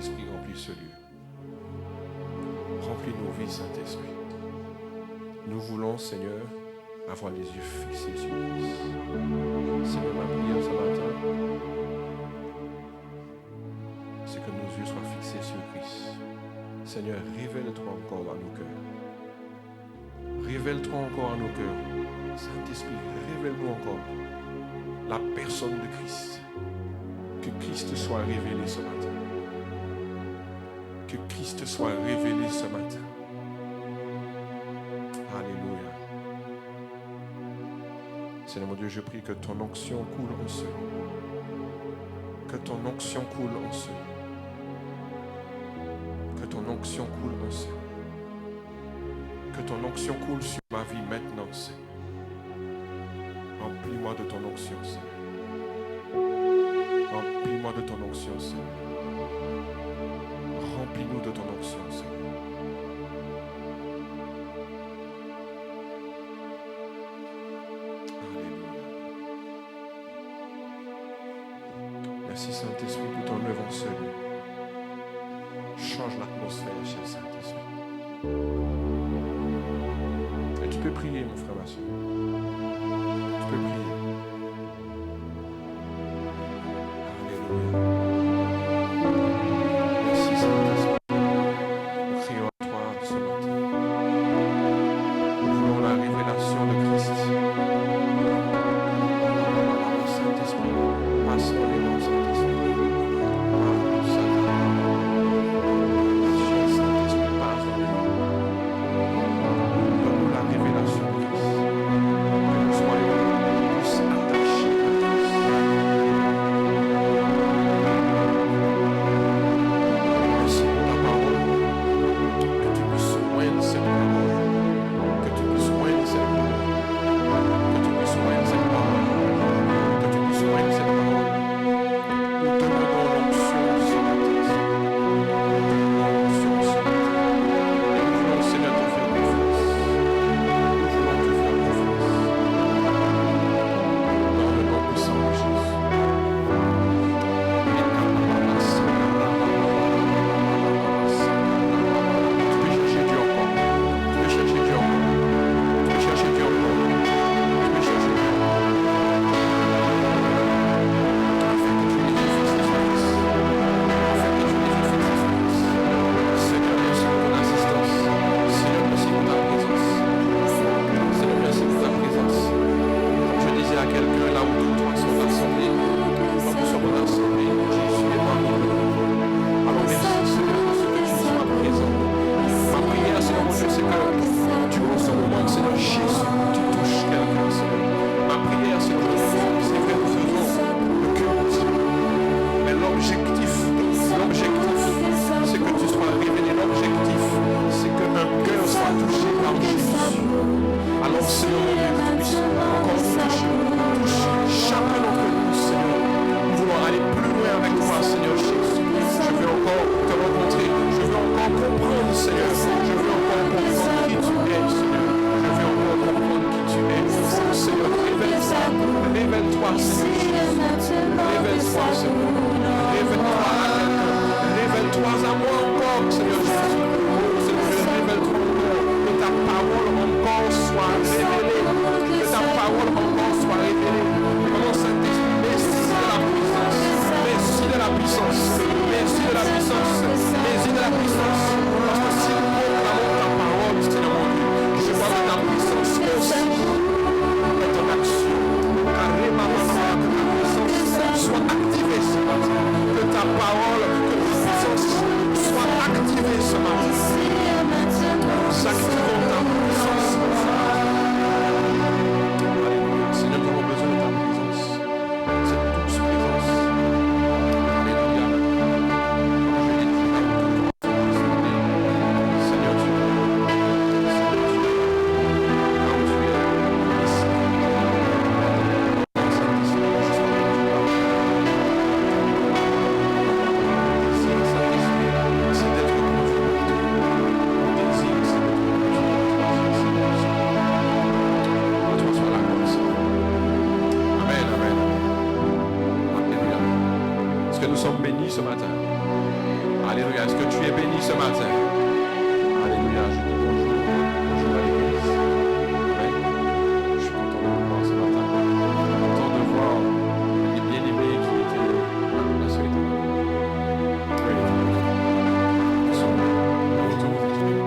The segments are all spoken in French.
Saint-Esprit remplit ce lieu. Remplis nos vies, Saint-Esprit. Nous voulons, Seigneur, avoir les yeux fixés sur Christ. Seigneur, ma prière ce matin, c'est que nos yeux soient fixés sur Christ. Seigneur, révèle-toi encore à nos cœurs. Révèle-toi encore à nos cœurs. Saint-Esprit, révèle-nous encore la personne de Christ. Que Christ soit révélé ce matin. Que Christ soit révélé ce matin. Alléluia. Seigneur mon Dieu, je prie que ton onction coule en ce lieu. Que ton onction coule en ce lieu. Que ton onction coule en ce lieu. Que ton onction coule sur ma vie maintenant, Seigneur. Remplis-moi de ton onction, Seigneur. Remplis-moi de ton onction, Seigneur. Remplis-nous de ton onction, Seigneur. Alléluia. Merci, Saint-Esprit, pour ton œuvre en ce lieu. Change l'atmosphère, cher Saint-Esprit. Et tu peux prier, mon frère, ma soeur. Tu peux prier. Alléluia. Merci, Saint-Esprit. Nous crions à toi ce matin. Nous voulons la révélation de Christ. Saint-Esprit, passe dans les noms, Saint-Esprit. Saint-Esprit, passe dans les noms. Donne-nous la révélation de Christ. Que nous soyons plus attachés à Christ. Merci pour ta parole. Que tu puisses soigner cette parole. Que tu puisses soigner cette parole. Que tu puisses soigner cette parole. Que tu puisses soigner cette parole. Nous demandons l'onction ce matin. L'onction ce matin. Et nous voulons, Seigneur, te faire confiance. Nous voulons te faire confiance. Dans le nom puissant de Jésus. Tu peux chercher Dieu encore. Tu peux chercher Dieu encore. Tu peux chercher Dieu encore. Tu peux chercher Dieu encore. Afin que tu édifies tes fils. Afin que tu édifies tes fils. Seigneur, merci pour ton assistance. Seigneur, merci pour ta présence. Seigneur, merci pour ta présence. Comme je disais à quelqu'un, là où tous toi sont rassemblés, comme nous sommes rassemblés, Jésus est parmi nous. Alors merci, Seigneur, pour ce que tu sois présent. Ma prière, Seigneur mon Dieu, c'est que durant ce moment, Seigneur Jésus, tu touches quelqu'un, Seigneur. Ma prière, Seigneur mon Dieu, c'est que nous faisons le cœur de Dieu. Mais l'objectif, c'est que tu sois révélé. L'objectif, c'est qu'un cœur soit touché par Jésus. Alors, Seigneur mon Dieu, que tu puisses encore nous toucher. Touche chacun d'entre nous, Seigneur. Nous voulons aller plus loin avec toi, Seigneur Jésus. Je veux encore te rencontrer. Je veux encore comprendre, Seigneur. Je veux encore comprendre qui tu es, Seigneur. Je veux encore comprendre qui tu es. Seigneur, révèle-toi. Révèle-toi, Seigneur Jésus. Révèle-toi, Seigneur. Révèle-toi à quelqu'un. Révèle-toi à moi encore, Seigneur Jésus. Oh, Seigneur, révèle-toi encore. Que ta parole encore soit révélée. Que ta parole encore soit révélée. Comment Saint-Esprit, merci de la puissance. Merci de la puissance. Merci de la puissance. Merci de la puissance. Parce que si nous proclamons ta parole, Seigneur mon Dieu, je vois que ta puissance aussi est en action. Carrément, que ta puissance soit activée ce matin. Que ta parole, que ta puissance soit activée ce matin. Nous activons ta puissance. Alléluia. Seigneur, nous avons besoin de ta présence. Cette douce présence. Alléluia. Comme je l'ai dit, ce matin. Alléluia. Je dis bonjour. Bonjour à l'église. Amen. Je suis content de vous voir ce matin. Content de voir les bien-aimés qui étaient. La soeur était là. Oui, ils sont de retour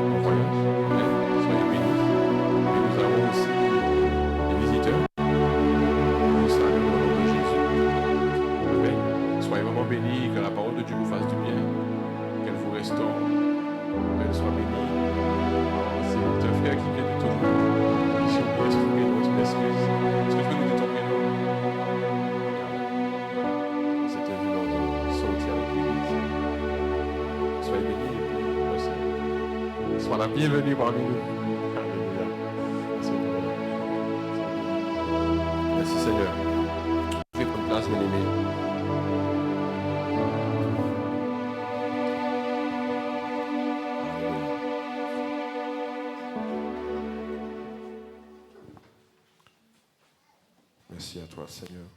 en voyage. Amen. Soyez bénis. Et nous avons aussi des visiteurs. Nous saluons au nom de Jésus. Amen. Soyez vraiment bénis, que la parole de Dieu vous fasse du bien, qu'elle vous restaure, qu'elle soit bénie. C'est un frère qui vient de Togo. Si on peut exprimer notre excuse. Est-ce que tu peux nous dire ton prénom? C'était évident de sortir avec l'église. Soyez bénis et puis sois la bienvenue parmi nous. Alléluia. Merci Seigneur. Fais prendre place, mon aimé. Merci à toi, Seigneur.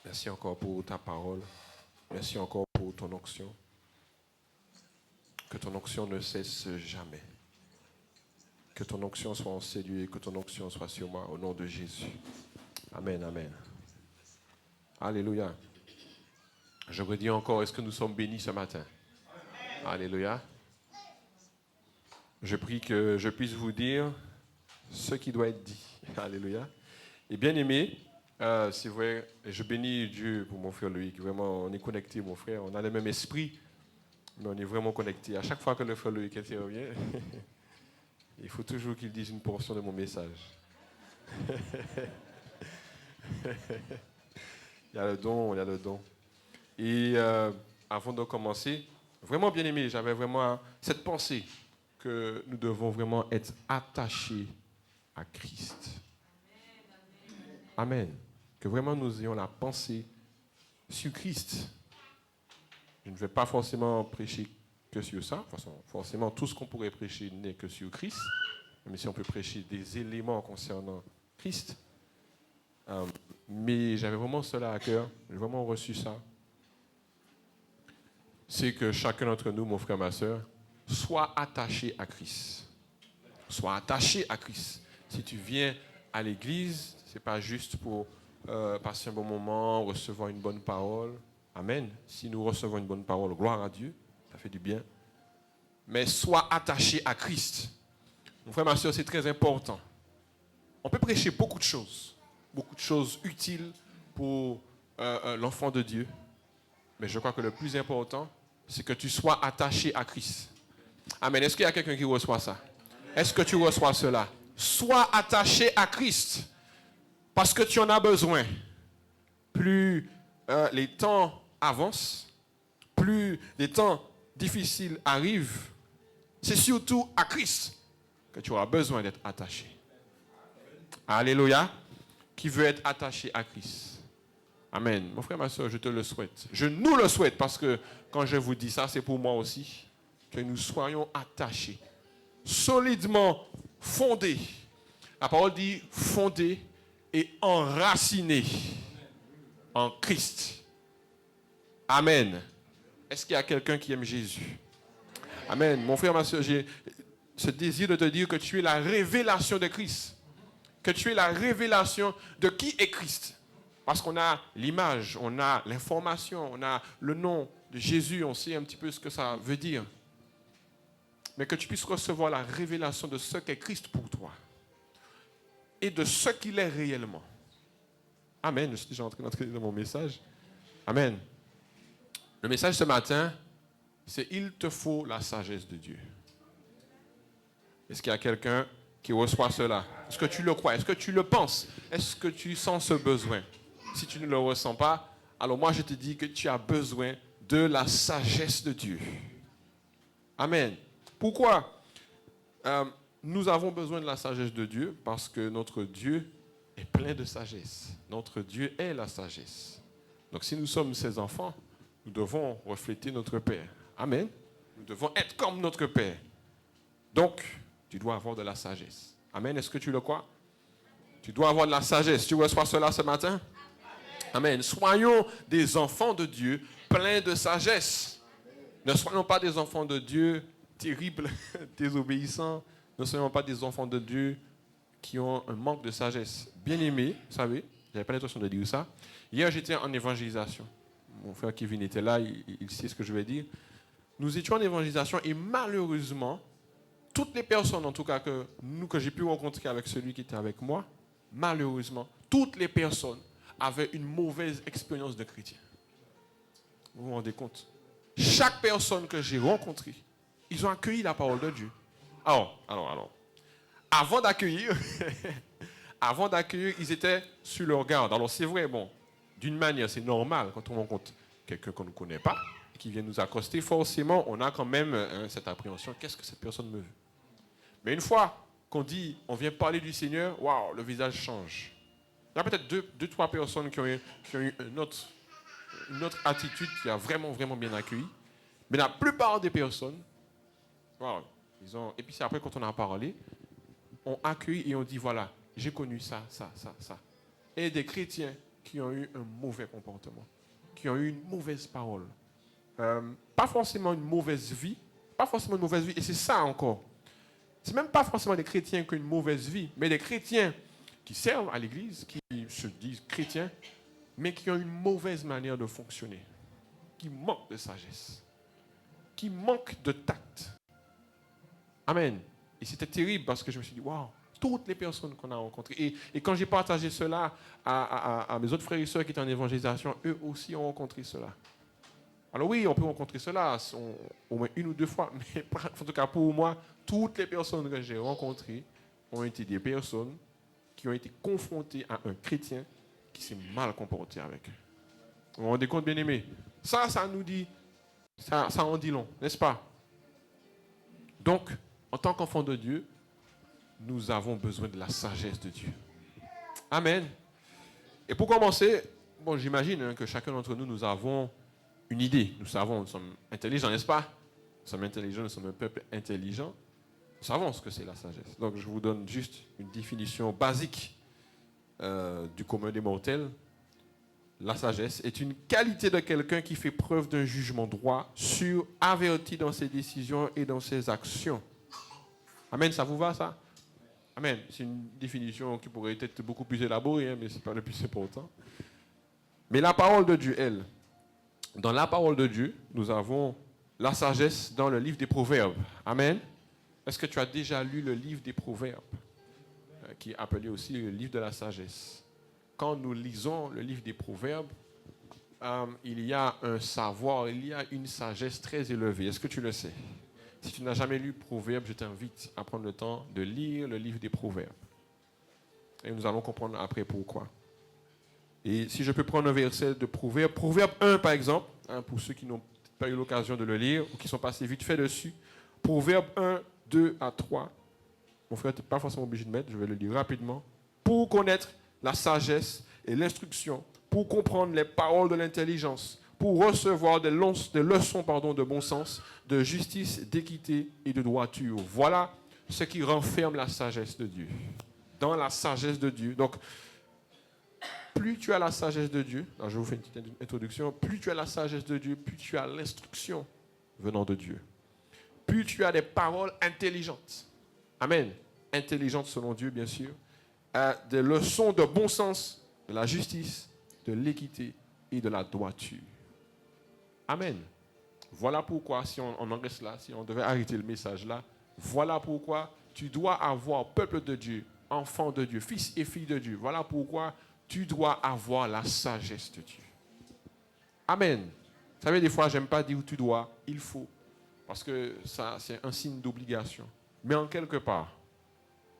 Merci encore pour ta parole. Merci encore pour ton onction. Que ton onction ne cesse jamais. Que ton onction soit en séduit, que ton onction soit sur moi, au nom de Jésus. Amen, amen. Alléluia. Je redis encore, est-ce que nous sommes bénis ce matin? Alléluia. Je prie que je puisse vous dire ce qui doit être dit. Alléluia. Et bien aimé, c'est vrai, je bénis Dieu pour mon frère Loïc. Vraiment, on est connectés, mon frère. On a le même esprit, mais on est vraiment connectés. À chaque fois que le frère Loïc intervient, il faut toujours qu'il dise une portion de mon message. Il y a le don, il y a le don. Et avant de commencer, vraiment bien aimé, j'avais vraiment cette pensée que nous devons vraiment être attachés à Christ. Amen. Que vraiment nous ayons la pensée sur Christ. Je ne vais pas forcément prêcher que sur ça. Forcément, tout ce qu'on pourrait prêcher n'est que sur Christ. Mais si on peut prêcher des éléments concernant Christ. Mais j'avais vraiment cela à cœur. J'ai vraiment reçu ça. C'est que chacun d'entre nous, mon frère, ma soeur, soit attaché à Christ. Sois attaché à Christ. Si tu viens à l'église, ce n'est pas juste pour passer un bon moment, recevoir une bonne parole. Amen. Si nous recevons une bonne parole, gloire à Dieu, ça fait du bien. Mais sois attaché à Christ. Mon frère, ma soeur, c'est très important. On peut prêcher beaucoup de choses utiles pour l'enfant de Dieu. Mais je crois que le plus important, c'est que tu sois attaché à Christ. Amen. Est-ce qu'il y a quelqu'un qui reçoit ça? Est-ce que tu reçois cela? Sois attaché à Christ. Parce que tu en as besoin. Plus les temps avancent, plus les temps difficiles arrivent, c'est surtout à Christ que tu auras besoin d'être attaché. Alléluia. Qui veut être attaché à Christ? Amen. Mon frère, ma soeur, je te le souhaite. Je nous le souhaite parce que quand je vous dis ça, c'est pour moi aussi. Que nous soyons attachés, solidement fondés. La parole dit fondés et enracinés en Christ. Amen. Est-ce qu'il y a quelqu'un qui aime Jésus? Amen. Mon frère, ma soeur, j'ai ce désir de te dire que tu es la révélation de Christ. Que tu es la révélation de qui est Christ. Parce qu'on a l'image, on a l'information, on a le nom de Jésus, on sait un petit peu ce que ça veut dire. Mais que tu puisses recevoir la révélation de ce qu'est Christ pour toi. Et de ce qu'il est réellement. Amen. Je suis déjà entré dans mon message. Amen. Le message ce matin, c'est « Il te faut la sagesse de Dieu ». Est-ce qu'il y a quelqu'un qui reçoit cela? Est-ce que tu le crois? Est-ce que tu le penses? Est-ce que tu sens ce besoin? Si tu ne le ressens pas, alors moi je te dis que tu as besoin de la sagesse de Dieu. Amen. Pourquoi nous avons besoin de la sagesse de Dieu? Parce que notre Dieu est plein de sagesse. Notre Dieu est la sagesse. Donc si nous sommes ses enfants, nous devons refléter notre Père. Amen. Nous devons être comme notre Père. Donc, tu dois avoir de la sagesse. Amen. Est-ce que tu le crois? Tu dois avoir de la sagesse. Tu reçois cela ce matin? Amen. Soyons des enfants de Dieu pleins de sagesse. Ne soyons pas des enfants de Dieu terribles, désobéissants. Ne soyons pas des enfants de Dieu qui ont un manque de sagesse. Bien-aimés, vous savez, je n'avais pas l'intention de dire ça. Hier, j'étais en évangélisation. Mon frère Kevin était là, il sait ce que je vais dire. Nous étions en évangélisation et malheureusement, toutes les personnes, en tout cas que j'ai pu rencontrer avec celui qui était avec moi, malheureusement, toutes les personnes avaient une mauvaise expérience de chrétien. Vous vous rendez compte? Chaque personne que j'ai rencontrée, ils ont accueilli la parole de Dieu. Alors. Avant d'accueillir, ils étaient sur leur garde. Alors c'est vrai, bon, d'une manière, c'est normal quand on rencontre quelqu'un qu'on ne connaît pas, qui vient nous accoster, forcément, on a quand même cette appréhension, qu'est-ce que cette personne me veut? Mais une fois qu'on dit, on vient parler du Seigneur, waouh, le visage change. Il y a peut-être deux, trois personnes qui ont eu une autre attitude qui a vraiment, vraiment bien accueilli. Mais la plupart des personnes, waouh, et puis c'est après quand on a parlé, on accueille et on dit, voilà, j'ai connu ça. Et des chrétiens qui ont eu un mauvais comportement, qui ont eu une mauvaise parole. Pas forcément une mauvaise vie, et c'est ça encore. C'est même pas forcément des chrétiens qui ont une mauvaise vie, mais des chrétiens qui servent à l'église, qui se disent chrétiens, mais qui ont une mauvaise manière de fonctionner, qui manquent de sagesse, qui manquent de tact. Amen. Et c'était terrible parce que je me suis dit, waouh, toutes les personnes qu'on a rencontrées. Et quand j'ai partagé cela à mes autres frères et sœurs qui étaient en évangélisation, eux aussi ont rencontré cela. Alors oui, on peut rencontrer cela au moins une ou deux fois, mais en tout cas pour moi, toutes les personnes que j'ai rencontrées ont été des personnes qui ont été confrontées à un chrétien qui s'est mal comporté avec eux. Vous vous rendez compte, bien-aimés? Ça nous dit, ça en dit long, n'est-ce pas? Donc, en tant qu'enfants de Dieu, nous avons besoin de la sagesse de Dieu. Amen. Et pour commencer, bon, j'imagine que chacun d'entre nous, nous avons une idée. Nous sommes intelligents, n'est-ce pas? Nous sommes intelligents, nous sommes un peuple intelligent. Nous savons ce que c'est la sagesse. Donc, je vous donne juste une définition basique du commun des mortels. La sagesse est une qualité de quelqu'un qui fait preuve d'un jugement droit, sûr, averti dans ses décisions et dans ses actions. Amen, ça vous va ça? Amen. C'est une définition qui pourrait être beaucoup plus élaborée, mais ce n'est pas le plus important. Mais la parole de Dieu, elle, dans la parole de Dieu, nous avons la sagesse dans le livre des Proverbes. Amen. Est-ce que tu as déjà lu le livre des Proverbes, qui est appelé aussi le livre de la sagesse? Quand nous lisons le livre des Proverbes, il y a un savoir, il y a une sagesse très élevée. Est-ce que tu le sais? Si tu n'as jamais lu Proverbes, je t'invite à prendre le temps de lire le livre des Proverbes. Et nous allons comprendre après pourquoi. Et si je peux prendre un verset de Proverbe 1 par exemple, pour ceux qui n'ont pas eu l'occasion de le lire ou qui sont passés vite fait dessus. Proverbe 1, 2 à 3. Mon frère, tu n'es pas forcément obligé de mettre, je vais le lire rapidement. Pour connaître la sagesse et l'instruction, pour comprendre les paroles de l'intelligence, pour recevoir des leçons de bon sens, de justice, d'équité et de droiture. Voilà ce qui renferme la sagesse de Dieu. Dans la sagesse de Dieu. Donc, plus tu as la sagesse de Dieu, alors je vous fais une petite introduction, plus tu as la sagesse de Dieu, plus tu as l'instruction venant de Dieu. Plus tu as des paroles intelligentes. Amen. Intelligentes selon Dieu, bien sûr. Des leçons de bon sens, de la justice, de l'équité et de la droiture. Amen. Voilà pourquoi, si on en reste là, si on devait arrêter le message là, voilà pourquoi tu dois avoir, peuple de Dieu, enfant de Dieu, fils et fille de Dieu. Voilà pourquoi tu dois avoir la sagesse de Dieu. Amen. Vous savez, des fois, j'aime pas dire tu dois, il faut. Parce que ça, c'est un signe d'obligation. Mais en quelque part,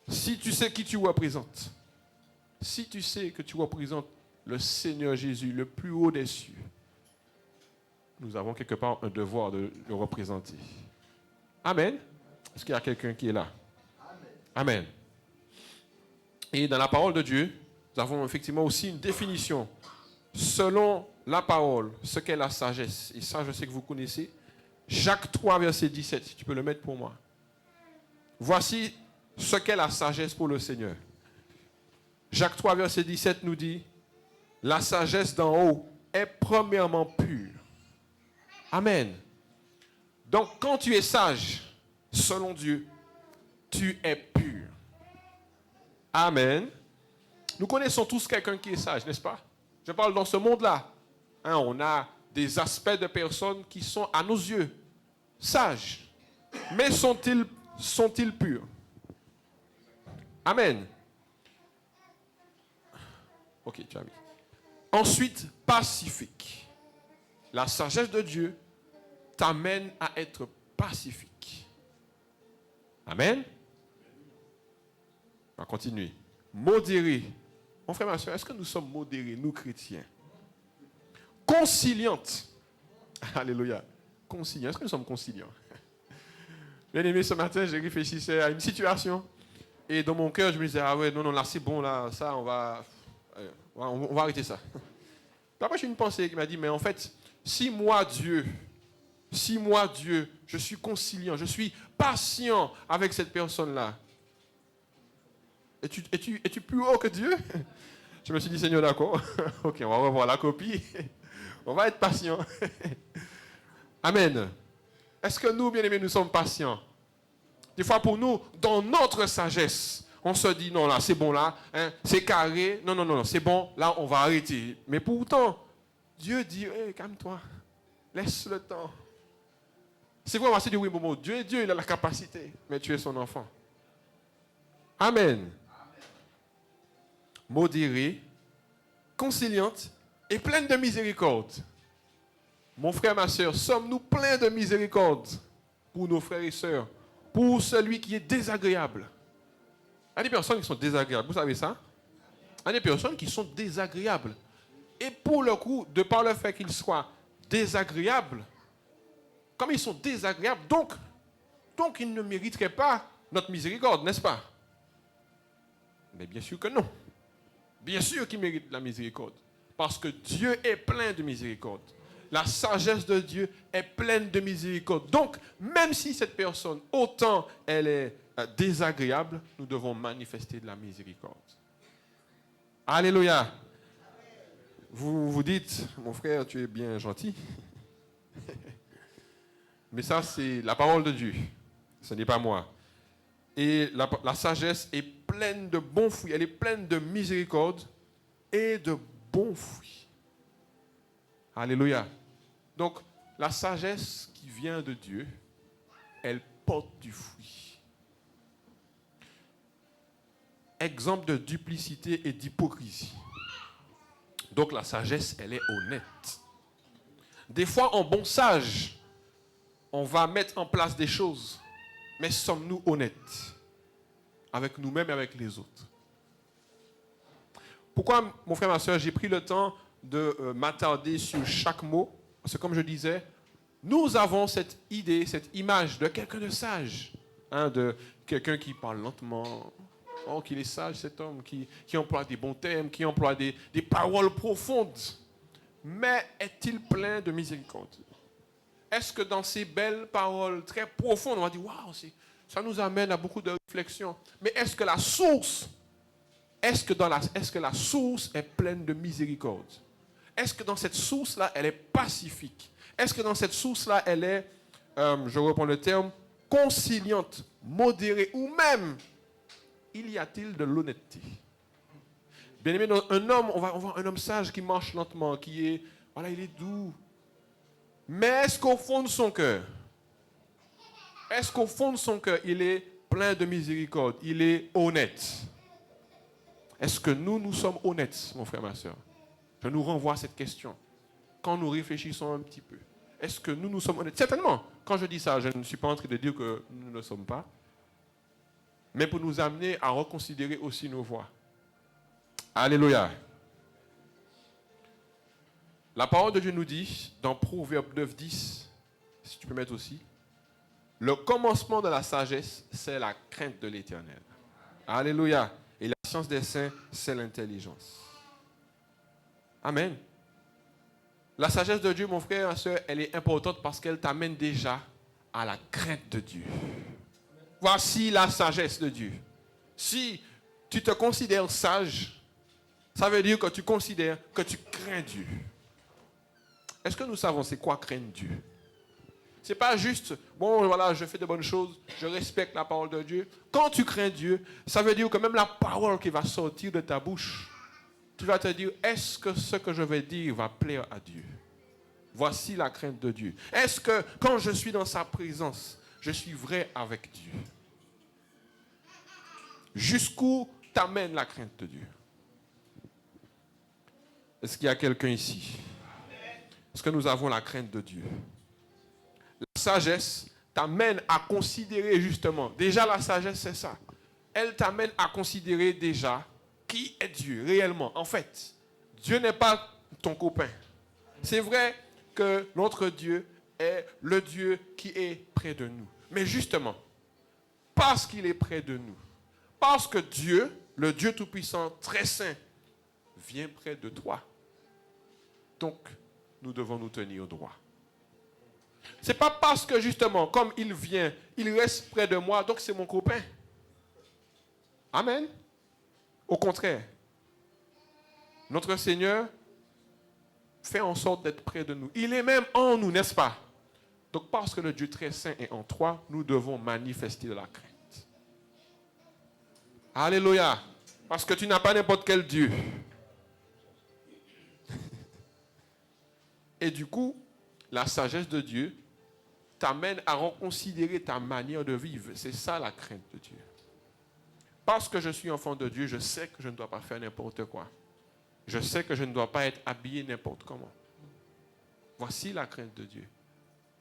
si tu sais qui tu représentes, si tu sais que tu représentes le Seigneur Jésus, le plus haut des cieux, nous avons quelque part un devoir de le représenter. Amen. Est-ce qu'il y a quelqu'un qui est là? Amen. Et dans la parole de Dieu, nous avons effectivement aussi une définition. Selon la parole, ce qu'est la sagesse. Et ça, je sais que vous connaissez. Jacques 3, verset 17, si tu peux le mettre pour moi. Voici ce qu'est la sagesse pour le Seigneur. Jacques 3, verset 17 nous dit, la sagesse d'en haut est premièrement pure. Amen. Donc, quand tu es sage, selon Dieu, tu es pur. Amen. Nous connaissons tous quelqu'un qui est sage, n'est-ce pas? Je parle dans ce monde-là. Hein, on a des aspects de personnes qui sont, à nos yeux, sages. Mais sont-ils purs? Amen. Ok, tu as mis. Ensuite, pacifique. La sagesse de Dieu t'amène à être pacifique. Amen. On va continuer. Modéré. Mon frère, ma soeur, est-ce que nous sommes modérés, nous chrétiens? Conciliante. Alléluia. Conciliant. Est-ce que nous sommes conciliants? Bien aimé, ce matin, j'ai réfléchi à une situation. Et dans mon cœur, je me disais, ah ouais, non, là, c'est bon, là, ça, on va arrêter ça. Puis après, j'ai une pensée qui m'a dit, mais en fait, si moi, Dieu, je suis conciliant, je suis patient avec cette personne-là, es-tu plus haut que Dieu? Je me suis dit, Seigneur, d'accord. Ok, on va revoir la copie. On va être patient. Amen. Est-ce que nous, bien-aimés, nous sommes patients? Des fois, pour nous, dans notre sagesse, on se dit, non, là, c'est bon, là, hein, c'est carré. Non, c'est bon, là, on va arrêter. Mais pourtant, Dieu dit, hey, calme-toi, laisse le temps. C'est vrai, on va se dire, oui, bon, Dieu, il a la capacité, mais tu es son enfant. Amen. Modérée, conciliante et pleine de miséricorde. Mon frère, ma soeur, sommes-nous pleins de miséricorde pour nos frères et sœurs, pour celui qui est désagréable? Il y a des personnes qui sont désagréables, vous savez ça? Il y a des personnes qui sont désagréables. Et pour le coup, de par le fait qu'ils soient désagréables, comme ils sont désagréables, donc ils ne mériteraient pas notre miséricorde, n'est-ce pas? Mais bien sûr que non. Bien sûr qu'ils méritent la miséricorde. Parce que Dieu est plein de miséricorde. La sagesse de Dieu est pleine de miséricorde. Donc, même si cette personne, autant elle est désagréable, nous devons manifester de la miséricorde. Alléluia. Vous vous dites, mon frère, tu es bien gentil. Mais ça, c'est la parole de Dieu. Ce n'est pas moi. Et la sagesse est pleine de bons fruits. Elle est pleine de miséricorde et de bons fruits. Alléluia. Donc, la sagesse qui vient de Dieu, elle porte du fruit. Exemple de duplicité et d'hypocrisie. Donc, la sagesse, elle est honnête. Des fois, en bon sage, on va mettre en place des choses. Mais sommes-nous honnêtes avec nous-mêmes et avec les autres? Pourquoi, mon frère, ma soeur, j'ai pris le temps de m'attarder sur chaque mot? Parce que comme je disais, nous avons cette idée, cette image de quelqu'un de sage, hein, de quelqu'un qui parle lentement. Oh, qu'il est sage cet homme, qui emploie des bons termes, qui emploie des paroles profondes. Mais est-il plein de miséricorde? Est-ce que dans ces belles paroles très profondes, on va dire, waouh, ça nous amène à beaucoup de réflexions. Mais est-ce que la source, est-ce que la source est pleine de miséricorde? Est-ce que dans cette source-là, elle est pacifique? Est-ce que dans cette source-là, elle est, je reprends le terme, conciliante, modérée, ou même, y a-t-il de l'honnêteté? Bien aimé, un homme, on va voir un homme sage qui marche lentement, qui est, voilà, il est doux. Mais est-ce qu'au fond de son cœur, il est plein de miséricorde, il est honnête? Est-ce que nous sommes honnêtes, mon frère, ma soeur? Je nous renvoie à cette question. Quand nous réfléchissons un petit peu, est-ce que nous sommes honnêtes? Certainement, quand je dis ça, je ne suis pas en train de dire que nous ne le sommes pas, mais pour nous amener à reconsidérer aussi nos voies. Alléluia. La parole de Dieu nous dit, dans Proverbe 9:10, si tu peux mettre aussi, le commencement de la sagesse, c'est la crainte de l'Éternel. Alléluia. Et la science des saints, c'est l'intelligence. Amen. La sagesse de Dieu, mon frère, ma soeur, elle est importante parce qu'elle t'amène déjà à la crainte de Dieu. Voici la sagesse de Dieu. Si tu te considères sage, ça veut dire que tu considères que tu crains Dieu. Est-ce que nous savons c'est quoi craindre Dieu? Ce n'est pas juste, bon, voilà, je fais de bonnes choses, je respecte la parole de Dieu. Quand tu crains Dieu, ça veut dire que même la parole qui va sortir de ta bouche, tu vas te dire, est-ce que ce que je vais dire va plaire à Dieu? Voici la crainte de Dieu. Est-ce que quand je suis dans sa présence, je suis vrai avec Dieu? Jusqu'où t'amène la crainte de Dieu? Est-ce qu'il y a quelqu'un ici? Est-ce que nous avons la crainte de Dieu? La sagesse t'amène à considérer justement, déjà la sagesse c'est ça, elle t'amène à considérer déjà qui est Dieu réellement. En fait, Dieu n'est pas ton copain. C'est vrai que notre Dieu est le Dieu qui est près de nous. Mais justement, parce qu'il est près de nous, parce que Dieu, le Dieu Tout-Puissant, très saint, vient près de toi. Donc, nous devons nous tenir droit. Ce n'est pas parce que justement, comme il vient, il reste près de moi, donc c'est mon copain. Amen. Au contraire, notre Seigneur fait en sorte d'être près de nous. Il est même en nous, n'est-ce pas? Donc parce que le Dieu très saint est en toi, nous devons manifester de la crainte. Alléluia. Parce que tu n'as pas n'importe quel Dieu. Et du coup, la sagesse de Dieu t'amène à reconsidérer ta manière de vivre. C'est ça la crainte de Dieu. Parce que je suis enfant de Dieu, je sais que je ne dois pas faire n'importe quoi. Je sais que je ne dois pas être habillé n'importe comment. Voici la crainte de Dieu.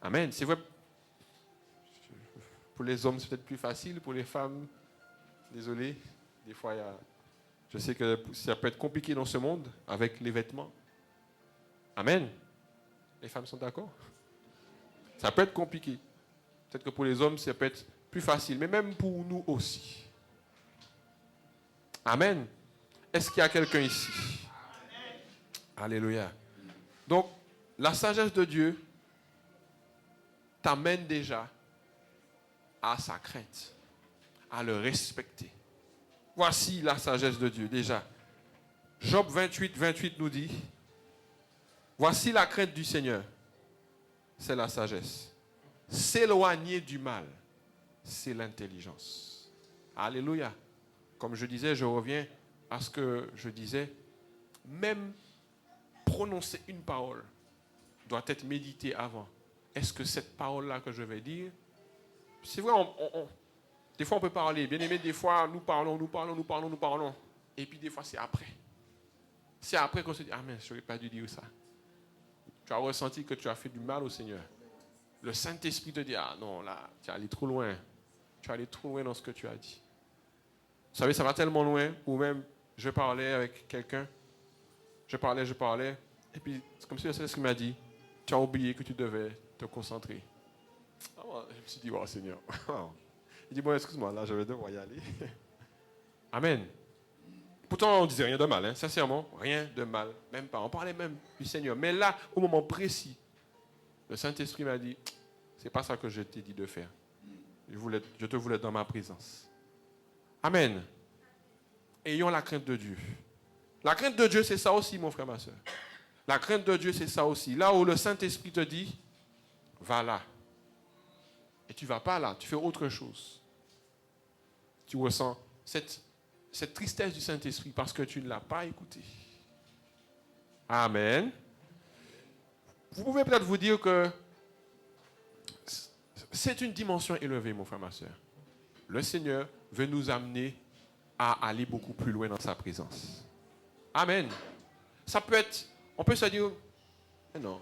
Amen. C'est vrai. Pour les hommes, c'est peut-être plus facile. Pour les femmes, désolé. Des fois, je sais que ça peut être compliqué dans ce monde avec les vêtements. Amen. Les femmes sont d'accord? Ça peut être compliqué. Peut-être que pour les hommes, ça peut être plus facile. Mais même pour nous aussi. Amen. Est-ce qu'il y a quelqu'un ici? Alléluia. Donc, la sagesse de Dieu t'amène déjà à sa crainte, à le respecter. Voici la sagesse de Dieu déjà. Job 28, 28 nous dit, voici la crainte du Seigneur, c'est la sagesse. S'éloigner du mal, c'est l'intelligence. Alléluia. Comme je disais, je reviens à ce que je disais, même prononcer une parole doit être médité avant. Est-ce que cette parole-là que je vais dire, c'est vrai, des fois on peut parler, bien aimé, des fois nous parlons, et puis des fois c'est après. C'est après qu'on se dit, ah mais je n'aurais pas dû dire ça. Tu as ressenti que tu as fait du mal au Seigneur. Le Saint-Esprit te dit, ah non, là, tu es allé trop loin. Tu es allé trop loin dans ce que tu as dit. Vous savez, ça va tellement loin, ou même, je parlais avec quelqu'un, je parlais, et puis c'est comme si le Saint-Esprit m'a dit, tu as oublié que tu devais te concentrer. Alors, je me suis dit, oh Seigneur. Il dit, bon, excuse-moi, là, je vais devoir y aller. Amen. Pourtant, on ne disait rien de mal, hein, sincèrement, rien de mal, même pas. On parlait même du Seigneur. Mais là, au moment précis, le Saint-Esprit m'a dit, c'est pas ça que je t'ai dit de faire. Je te voulais dans ma présence. Amen. Ayons la crainte de Dieu. La crainte de Dieu, c'est ça aussi, mon frère, ma soeur. La crainte de Dieu, c'est ça aussi. Là où le Saint-Esprit te dit, va là. Et tu ne vas pas là, tu fais autre chose. Tu ressens cette tristesse du Saint-Esprit parce que tu ne l'as pas écouté. Amen. Vous pouvez peut-être vous dire que c'est une dimension élevée, mon frère, ma soeur. Le Seigneur veut nous amener à aller beaucoup plus loin dans sa présence. Amen. Ça peut être, on peut se dire, mais non,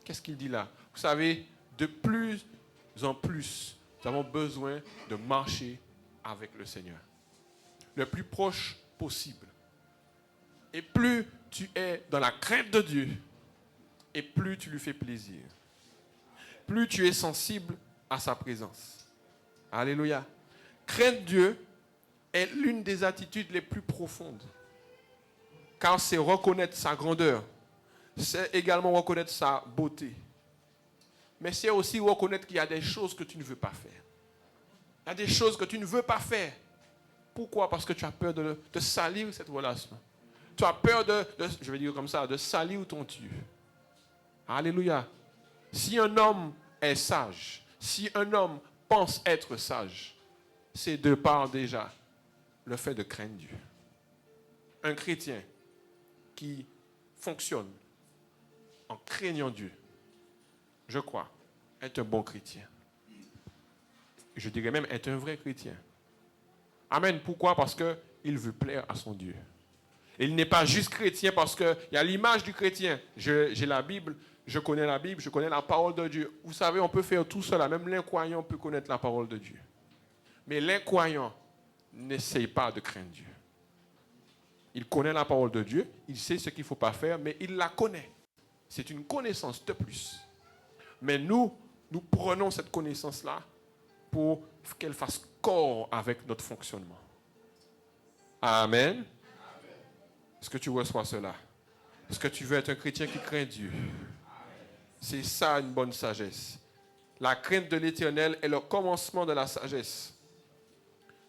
qu'est-ce qu'il dit là? Vous savez, de plus en plus, nous avons besoin de marcher avec le Seigneur. Le plus proche possible. Et plus tu es dans la crainte de Dieu, et plus tu lui fais plaisir. Plus tu es sensible à sa présence. Alléluia. Craindre Dieu est l'une des attitudes les plus profondes. Car c'est reconnaître sa grandeur. C'est également reconnaître sa beauté. Mais c'est aussi reconnaître qu'il y a des choses que tu ne veux pas faire. Il y a des choses que tu ne veux pas faire. Pourquoi? Parce que tu as peur de salir cette relation. Tu as peur je vais dire comme ça, de salir ton Dieu. Alléluia. Si un homme est sage, si un homme pense être sage, c'est de part déjà le fait de craindre Dieu. Un chrétien qui fonctionne en craignant Dieu, je crois, est un bon chrétien. Je dirais même est un vrai chrétien. Amen. Pourquoi? Parce qu'il veut plaire à son Dieu. Il n'est pas juste chrétien parce qu'il y a l'image du chrétien. J'ai la Bible, je connais la parole de Dieu. Vous savez, on peut faire tout cela. Même l'incroyant peut connaître la parole de Dieu. Mais l'incroyant n'essaye pas de craindre Dieu. Il connaît la parole de Dieu, il sait ce qu'il ne faut pas faire, mais il la connaît. C'est une connaissance de plus. Mais nous prenons cette connaissance-là pour qu'elle fasse corps avec notre fonctionnement. Amen. Est-ce que tu reçois cela? Est-ce que tu veux être un chrétien qui craint Dieu? C'est ça une bonne sagesse. La crainte de l'Éternel est le commencement de la sagesse.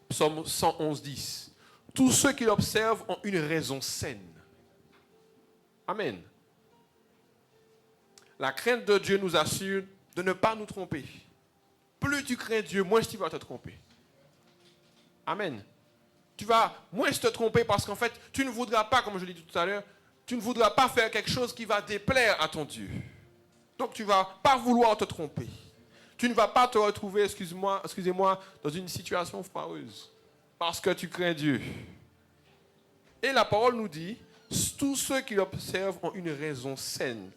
Psaume 111, 10. Tous ceux qui l'observent ont une raison saine. Amen. La crainte de Dieu nous assure de ne pas nous tromper. Plus tu crains Dieu, moins tu vas te tromper. Amen. Tu vas moins te tromper parce qu'en fait, tu ne voudras pas, comme je l'ai dit tout à l'heure, tu ne voudras pas faire quelque chose qui va déplaire à ton Dieu. Donc tu ne vas pas vouloir te tromper. Tu ne vas pas te retrouver, excusez-moi, dans une situation foireuse. Parce que tu crains Dieu. Et la parole nous dit, tous ceux qui l'observent ont une raison saine.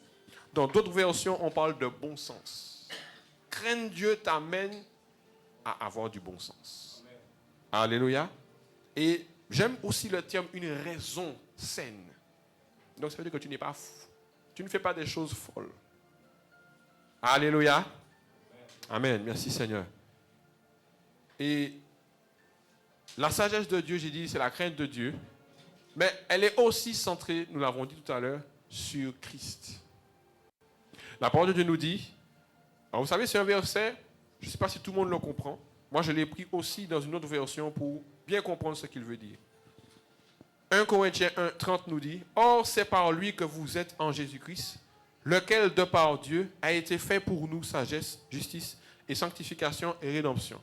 Dans d'autres versions, on parle de bon sens. Craindre Dieu t'amène à avoir du bon sens. Amen. Alléluia. Et j'aime aussi le terme une raison saine. Donc ça veut dire que tu n'es pas fou. Tu ne fais pas des choses folles. Alléluia. Amen. Merci Seigneur. Et la sagesse de Dieu, j'ai dit, c'est la crainte de Dieu. Mais elle est aussi centrée, nous l'avons dit tout à l'heure, sur Christ. La parole de Dieu nous dit, alors vous savez, c'est un verset, je ne sais pas si tout le monde le comprend. Moi, je l'ai pris aussi dans une autre version pour bien comprendre ce qu'il veut dire. 1 Corinthiens 1, 30 nous dit, « Or, c'est par lui que vous êtes en Jésus-Christ, lequel, de par Dieu, a été fait pour nous sagesse, justice et sanctification et rédemption. »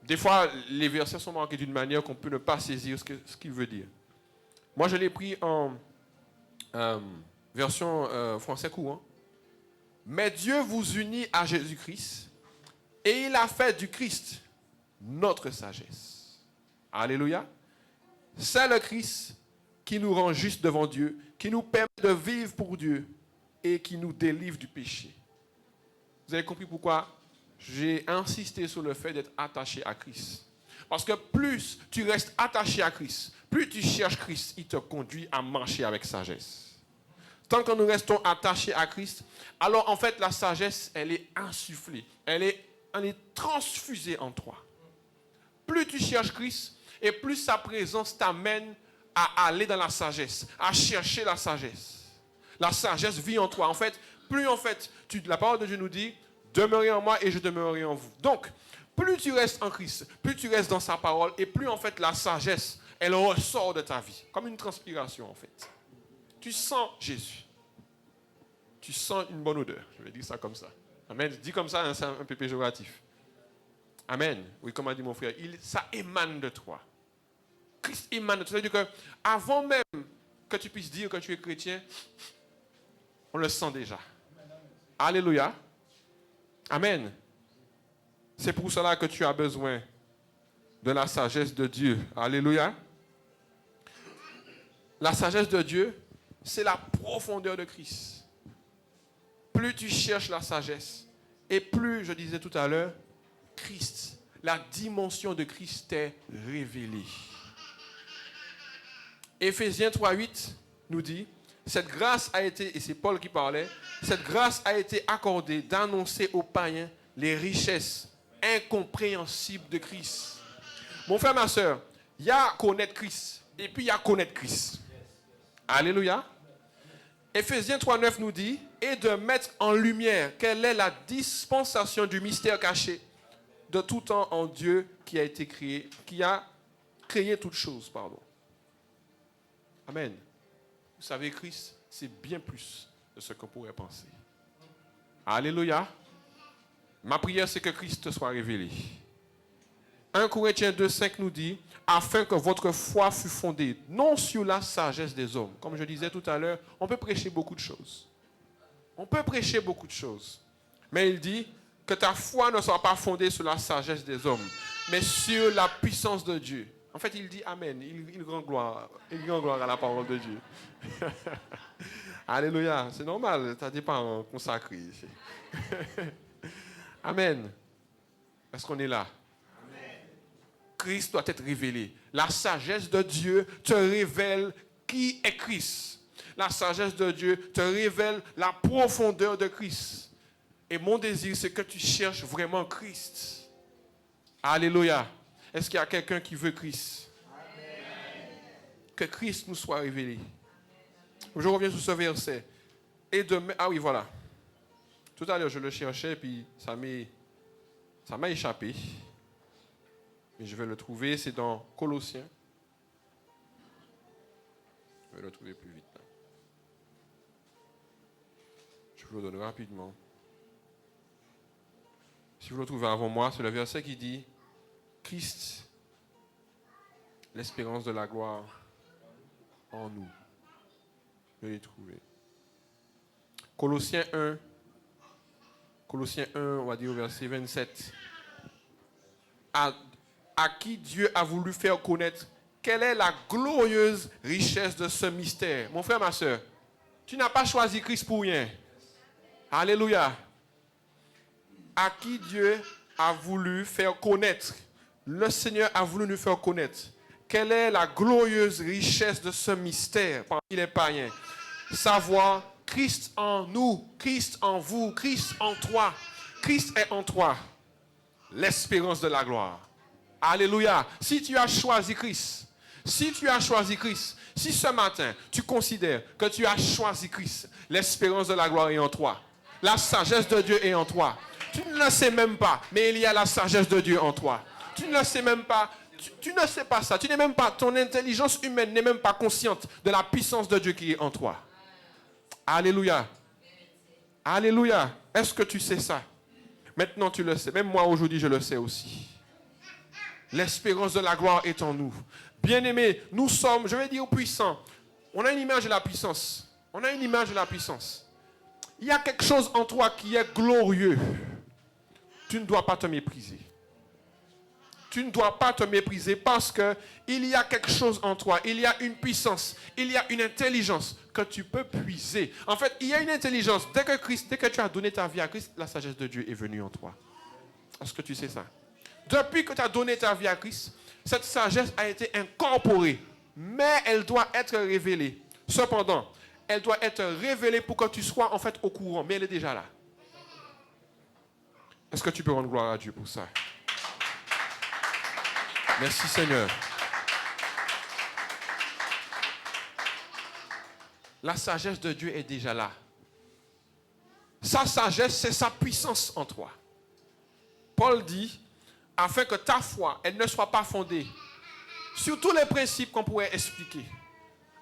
Des fois, les versets sont marqués d'une manière qu'on peut ne pas saisir ce qu'il veut dire. Moi, je l'ai pris en version français courant. Mais Dieu vous unit à Jésus-Christ et il a fait du Christ notre sagesse. Alléluia. C'est le Christ qui nous rend justes devant Dieu, qui nous permet de vivre pour Dieu et qui nous délivre du péché. Vous avez compris pourquoi j'ai insisté sur le fait d'être attaché à Christ. Parce que plus tu restes attaché à Christ, plus tu cherches Christ, il te conduit à marcher avec sagesse. Tant que nous restons attachés à Christ, alors en fait la sagesse, elle est insufflée, elle est transfusée en toi. Plus tu cherches Christ, et plus sa présence t'amène à aller dans la sagesse, à chercher la sagesse. La sagesse vit en toi. En fait, plus en fait, la parole de Dieu nous dit, demeurez en moi et je demeurerai en vous. Donc, plus tu restes en Christ, plus tu restes dans sa parole, et plus en fait la sagesse, elle ressort de ta vie, comme une transpiration en fait. Tu sens Jésus. Tu sens une bonne odeur. Je vais dire ça comme ça. Amen. Dis comme ça, c'est un peu péjoratif. Amen. Oui, comme a dit mon frère, ça émane de toi. Christ émane de toi. C'est-à-dire qu'avant même que tu puisses dire que tu es chrétien, on le sent déjà. Alléluia. Amen. C'est pour cela que tu as besoin de la sagesse de Dieu. Alléluia. La sagesse de Dieu, c'est la profondeur de Christ. Plus tu cherches la sagesse, et plus, je disais tout à l'heure, Christ, la dimension de Christ est révélée. Éphésiens 3:8 nous dit, cette grâce a été, et c'est Paul qui parlait, cette grâce a été accordée d'annoncer aux païens les richesses incompréhensibles de Christ. Mon frère, ma soeur, il y a connaître Christ, et puis il y a connaître Christ. Alléluia. Éphésiens 3:9 nous dit, et de mettre en lumière quelle est la dispensation du mystère caché de tout temps en Dieu qui a été créé, qui a créé toutes choses, pardon. Amen. Vous savez, Christ, c'est bien plus de ce qu'on pourrait penser. Alléluia. Ma prière, c'est que Christ te soit révélé. 1 Corinthiens 2,5 nous dit, afin que votre foi fût fondée, non sur la sagesse des hommes. Comme je disais tout à l'heure, on peut prêcher beaucoup de choses. On peut prêcher beaucoup de choses. Mais il dit que ta foi ne soit pas fondée sur la sagesse des hommes, mais sur la puissance de Dieu. En fait, il dit Amen. Il rend gloire à la parole de Dieu. Alléluia. C'est normal, tu as des parents consacrés. Amen. Est-ce qu'on est là? Amen. Christ doit être révélé. La sagesse de Dieu te révèle qui est Christ. La sagesse de Dieu te révèle la profondeur de Christ. Et mon désir, c'est que tu cherches vraiment Christ. Alléluia. Est-ce qu'il y a quelqu'un qui veut Christ? Amen. Que Christ nous soit révélé. Je reviens sur ce verset. Et demain, ah oui, voilà. Tout à l'heure, je le cherchais, puis ça m'a échappé. Mais je vais le trouver, c'est dans Colossiens. Je vais le trouver plus vite. Là. Je vous le donne rapidement. Si vous le trouvez avant moi, c'est le verset qui dit Christ, l'espérance de la gloire en nous. Je l'ai trouvé. Colossiens 1, on va dire au verset 27. À qui Dieu a voulu faire connaître quelle est la glorieuse richesse de ce mystère. Mon frère, ma soeur, tu n'as pas choisi Christ pour rien. Alléluia. À qui Dieu a voulu faire connaître. Le Seigneur a voulu nous faire connaître. Quelle est la glorieuse richesse de ce mystère parmi les païens? Savoir Christ en nous, Christ en vous, Christ en toi. Christ est en toi. L'espérance de la gloire. Alléluia. Si tu as choisi Christ, si ce matin, tu considères que tu as choisi Christ, l'espérance de la gloire est en toi. La sagesse de Dieu est en toi. Tu ne le sais même pas, mais il y a la sagesse de Dieu en toi. Tu ne le sais même pas. Tu ne sais pas ça. Tu n'es même pas, ton intelligence humaine n'est même pas consciente de la puissance de Dieu qui est en toi. Alléluia. Alléluia. Est-ce que tu sais ça? Maintenant, tu le sais. Même moi, aujourd'hui, je le sais aussi. L'espérance de la gloire est en nous. Bien-aimés, nous sommes, je vais dire, puissants. On a une image de la puissance. On a une image de la puissance. Il y a quelque chose en toi qui est glorieux. Tu ne dois pas te mépriser. Tu ne dois pas te mépriser parce qu'il y a quelque chose en toi. Il y a une puissance. Il y a une intelligence que tu peux puiser. En fait, il y a une intelligence. Dès que tu as donné ta vie à Christ, la sagesse de Dieu est venue en toi. Est-ce que tu sais ça? Depuis que tu as donné ta vie à Christ, cette sagesse a été incorporée. Mais elle doit être révélée. Cependant, elle doit être révélée pour que tu sois en fait au courant. Mais elle est déjà là. Est-ce que tu peux rendre gloire à Dieu pour ça? Merci Seigneur. La sagesse de Dieu est déjà là. Sa sagesse, c'est sa puissance en toi. Paul dit, afin que ta foi, elle ne soit pas fondée sur tous les principes qu'on pourrait expliquer.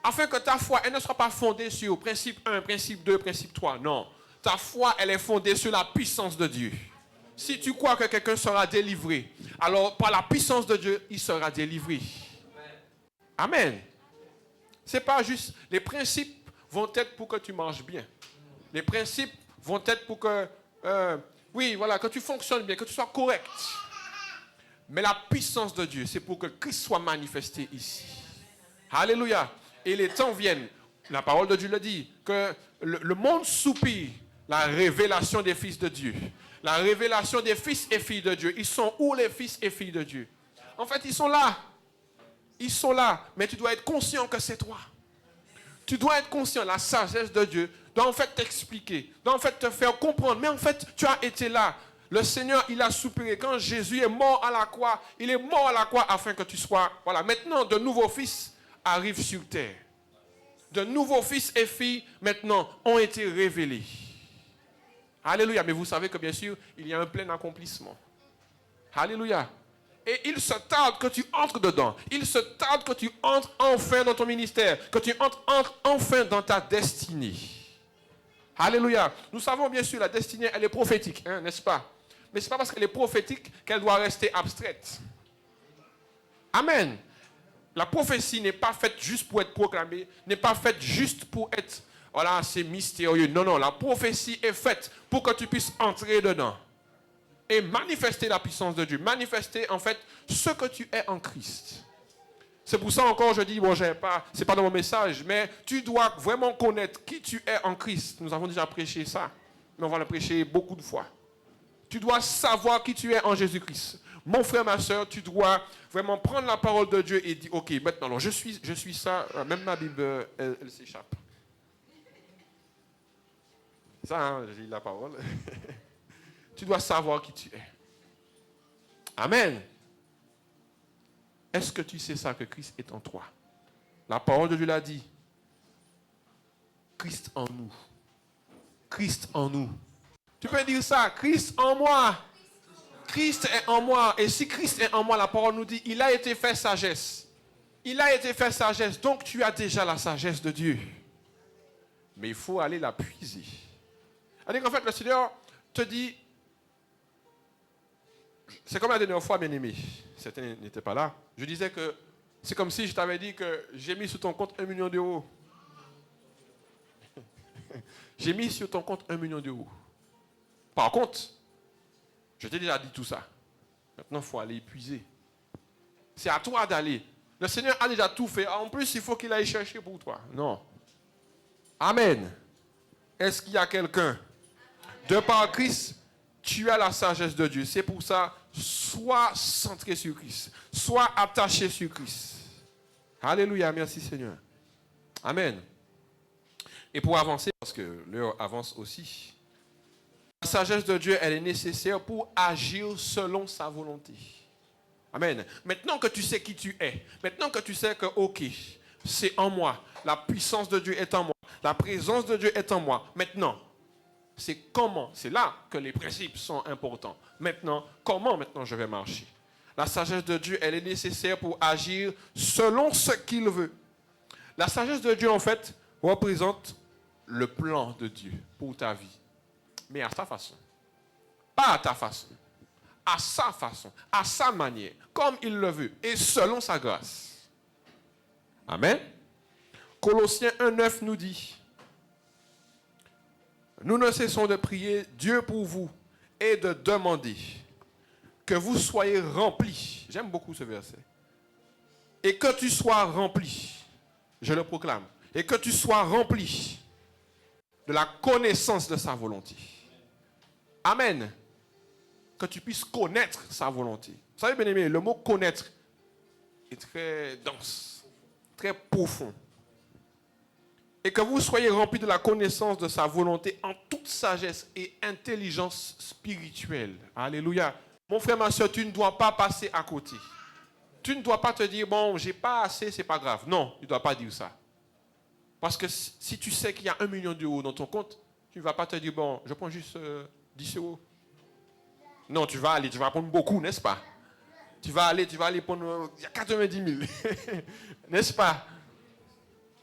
Afin que ta foi, elle ne soit pas fondée sur principe 1, principe 2, principe 3. Non. Ta foi, elle est fondée sur la puissance de Dieu. Si tu crois que quelqu'un sera délivré, alors par la puissance de Dieu, il sera délivré. Amen. Ce n'est pas juste, les principes vont être pour que tu manges bien. Les principes vont être pour que, que tu fonctionnes bien, que tu sois correct. Mais la puissance de Dieu, c'est pour que Christ soit manifesté ici. Alléluia. Et les temps viennent, la parole de Dieu le dit, que le monde soupire la révélation des fils de Dieu. La révélation des fils et filles de Dieu. Ils sont où les fils et filles de Dieu? En fait, ils sont là. Ils sont là. Mais tu dois être conscient que c'est toi. Tu dois être conscient. La sagesse de Dieu doit en fait t'expliquer. Doit en fait te faire comprendre. Mais en fait, tu as été là. Le Seigneur, il a soupiré. Quand Jésus est mort à la croix, il est mort à la croix afin que tu sois... Voilà. Maintenant, de nouveaux fils arrivent sur terre. De nouveaux fils et filles, maintenant, ont été révélés. Alléluia. Mais vous savez que bien sûr, il y a un plein accomplissement. Alléluia. Et il se tarde que tu entres dedans. Il se tarde que tu entres enfin dans ton ministère. Que tu entres enfin dans ta destinée. Alléluia. Nous savons bien sûr la destinée, elle est prophétique, n'est-ce pas? Mais ce n'est pas parce qu'elle est prophétique qu'elle doit rester abstraite. Amen. La prophétie n'est pas faite juste pour être proclamée, n'est pas faite juste pour être, voilà, c'est mystérieux. Non, non, la prophétie est faite pour que tu puisses entrer dedans et manifester la puissance de Dieu, manifester en fait ce que tu es en Christ. C'est pour ça encore je dis, bon, c'est pas dans mon message, mais tu dois vraiment connaître qui tu es en Christ. Nous avons déjà prêché ça, mais on va le prêcher beaucoup de fois. Tu dois savoir qui tu es en Jésus-Christ. Mon frère, ma soeur, tu dois vraiment prendre la parole de Dieu et dire, ok, maintenant, alors, je suis ça, même ma Bible, elle s'échappe. Ça, hein, j'ai la parole. Tu dois savoir qui tu es. Amen. Est-ce que tu sais ça, que Christ est en toi? La parole de Dieu l'a dit. Christ en nous. Christ en nous. Tu peux dire ça, Christ en moi. Christ est en moi. Et si Christ est en moi, la parole nous dit, il a été fait sagesse. Il a été fait sagesse. Donc tu as déjà la sagesse de Dieu. Mais il faut aller la puiser. C'est-à-dire qu'en fait, le Seigneur te dit, c'est comme la dernière fois, bien-aimé. Certains n'étaient pas là. Je disais que c'est comme si je t'avais dit que j'ai mis sur ton compte 1 million d'euros. J'ai mis sur ton compte 1 million d'euros. Par contre, je t'ai déjà dit tout ça. Maintenant, il faut aller épuiser. C'est à toi d'aller. Le Seigneur a déjà tout fait. En plus, il faut qu'il aille chercher pour toi. Non. Amen. Est-ce qu'il y a quelqu'un? De par Christ, tu as la sagesse de Dieu. C'est pour ça, sois centré sur Christ. Sois attaché sur Christ. Alléluia. Merci Seigneur. Amen. Et pour avancer, parce que l'heure avance aussi, la sagesse de Dieu, elle est nécessaire pour agir selon sa volonté. Amen. Maintenant que tu sais qui tu es, maintenant que tu sais que, ok, c'est en moi, la puissance de Dieu est en moi, la présence de Dieu est en moi, maintenant, c'est comment, c'est là que les principes sont importants. Maintenant, comment maintenant je vais marcher? La sagesse de Dieu, elle est nécessaire pour agir selon ce qu'il veut. La sagesse de Dieu, en fait, représente le plan de Dieu pour ta vie. Mais à sa façon. Pas à ta façon. À sa façon, à sa manière, comme il le veut, et selon sa grâce. Amen. Colossiens 1,9 nous dit, nous ne cessons de prier Dieu pour vous et de demander que vous soyez remplis. J'aime beaucoup ce verset. Et que tu sois rempli, je le proclame, et que tu sois rempli de la connaissance de sa volonté. Amen. Que tu puisses connaître sa volonté. Vous savez, bien aimé, le mot connaître est très dense, très profond. Et que vous soyez remplis de la connaissance de sa volonté en toute sagesse et intelligence spirituelle. Alléluia. Mon frère, ma soeur, tu ne dois pas passer à côté. Tu ne dois pas te dire, bon, j'ai pas assez, c'est pas grave. Non, tu ne dois pas dire ça. Parce que si tu sais qu'il y a 1 million d'euros dans ton compte, tu ne vas pas te dire, bon, je prends juste 10 euros. Non, tu vas prendre beaucoup, n'est-ce pas? Tu vas aller prendre, il y a 90 000, n'est-ce pas?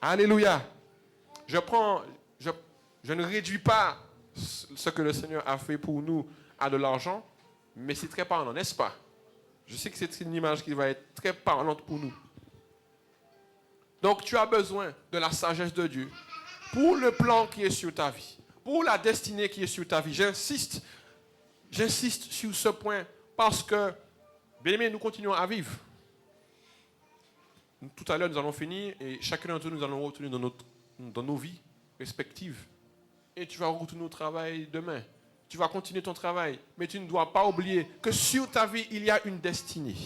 Alléluia. Je ne réduis pas ce que le Seigneur a fait pour nous à de l'argent, mais c'est très parlant, n'est-ce pas? Je sais que c'est une image qui va être très parlante pour nous. Donc, tu as besoin de la sagesse de Dieu pour le plan qui est sur ta vie, pour la destinée qui est sur ta vie. J'insiste sur ce point parce que, bien aimé, nous continuons à vivre. Tout à l'heure, nous allons finir et chacun d'entre nous, nous allons retourner dans nos vies respectives. Et tu vas retourner au travail demain. Tu vas continuer ton travail. Mais tu ne dois pas oublier que sur ta vie, il y a une destinée.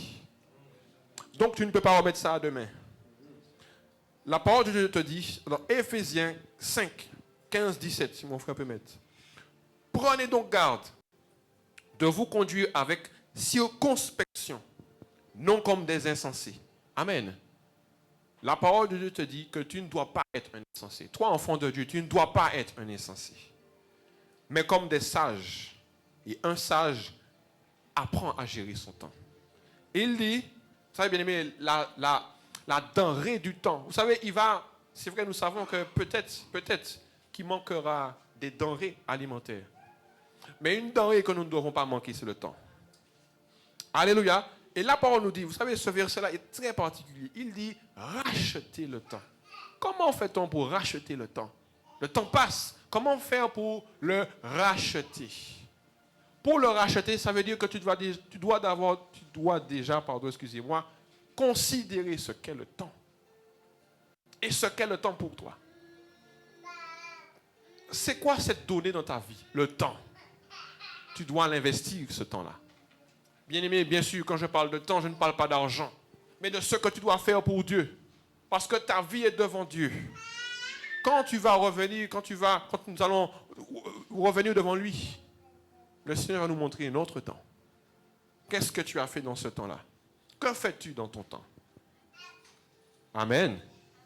Donc, tu ne peux pas remettre ça à demain. La parole de Dieu te dit, dans Éphésiens 5, 15, 17, si mon frère peut mettre. Prenez donc garde de vous conduire avec circonspection, non comme des insensés. Amen. La parole de Dieu te dit que tu ne dois pas être un insensé. Toi, enfant de Dieu, tu ne dois pas être un insensé. Mais comme des sages. Et un sage apprend à gérer son temps. Il dit, vous savez bien aimé, la denrée du temps. Vous savez, c'est vrai, nous savons que peut-être qu'il manquera des denrées alimentaires. Mais une denrée que nous ne devons pas manquer, c'est le temps. Alléluia. Et la parole nous dit, vous savez, ce verset-là est très particulier. Il dit, racheter le temps. Comment fait-on pour racheter le temps? Le temps passe. Comment faire pour le racheter? Pour le racheter, ça veut dire que tu dois déjà, considérer ce qu'est le temps. Et ce qu'est le temps pour toi. C'est quoi cette donnée dans ta vie? Le temps. Tu dois l'investir, ce temps-là. Bien aimé, bien sûr, quand je parle de temps, je ne parle pas d'argent, mais de ce que tu dois faire pour Dieu. Parce que ta vie est devant Dieu. Quand nous allons revenir devant lui, le Seigneur va nous montrer un autre temps. Qu'est-ce que tu as fait dans ce temps-là? Que fais-tu dans ton temps? Amen.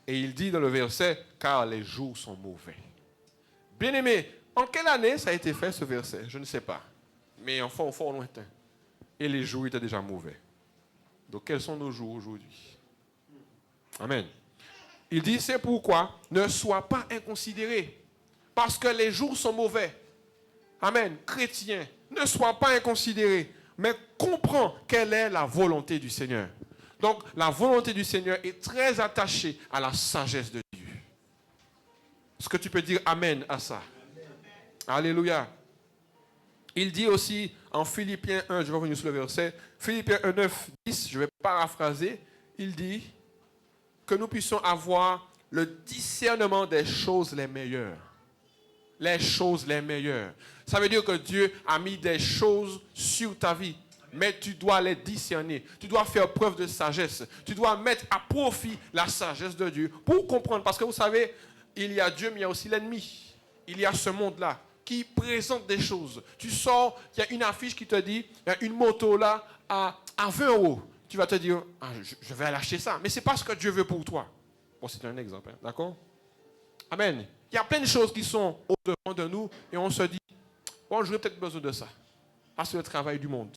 Et il dit dans le verset, car les jours sont mauvais. Bien-aimé, en quelle année ça a été fait ce verset? Je ne sais pas. Mais en fort lointain. Et les jours étaient déjà mauvais. Donc quels sont nos jours aujourd'hui? Amen. Il dit, c'est pourquoi ne sois pas inconsidéré. Parce que les jours sont mauvais. Amen. Chrétien, ne sois pas inconsidéré. Mais comprends quelle est la volonté du Seigneur. Donc la volonté du Seigneur est très attachée à la sagesse de Dieu. Est-ce que tu peux dire Amen à ça? Amen. Alléluia. Il dit aussi en Philippiens 1, je vais revenir sur le verset, Philippiens 1, 9, 10, je vais paraphraser, il dit que nous puissions avoir le discernement des choses les meilleures. Les choses les meilleures. Ça veut dire que Dieu a mis des choses sur ta vie, mais tu dois les discerner. Tu dois faire preuve de sagesse. Tu dois mettre à profit la sagesse de Dieu pour comprendre. Parce que vous savez, il y a Dieu, mais il y a aussi l'ennemi. Il y a ce monde-là qui présente des choses. Tu sors, il y a une affiche qui te dit, il y a une moto là à 20 €. Tu vas te dire, ah, je vais aller acheter ça. Mais ce n'est pas ce que Dieu veut pour toi. Bon, c'est un exemple, hein, d'accord? Amen. Il y a plein de choses qui sont au-devant de nous et on se dit, bon, j'aurais peut-être besoin de ça. Parce que c'est le travail du monde.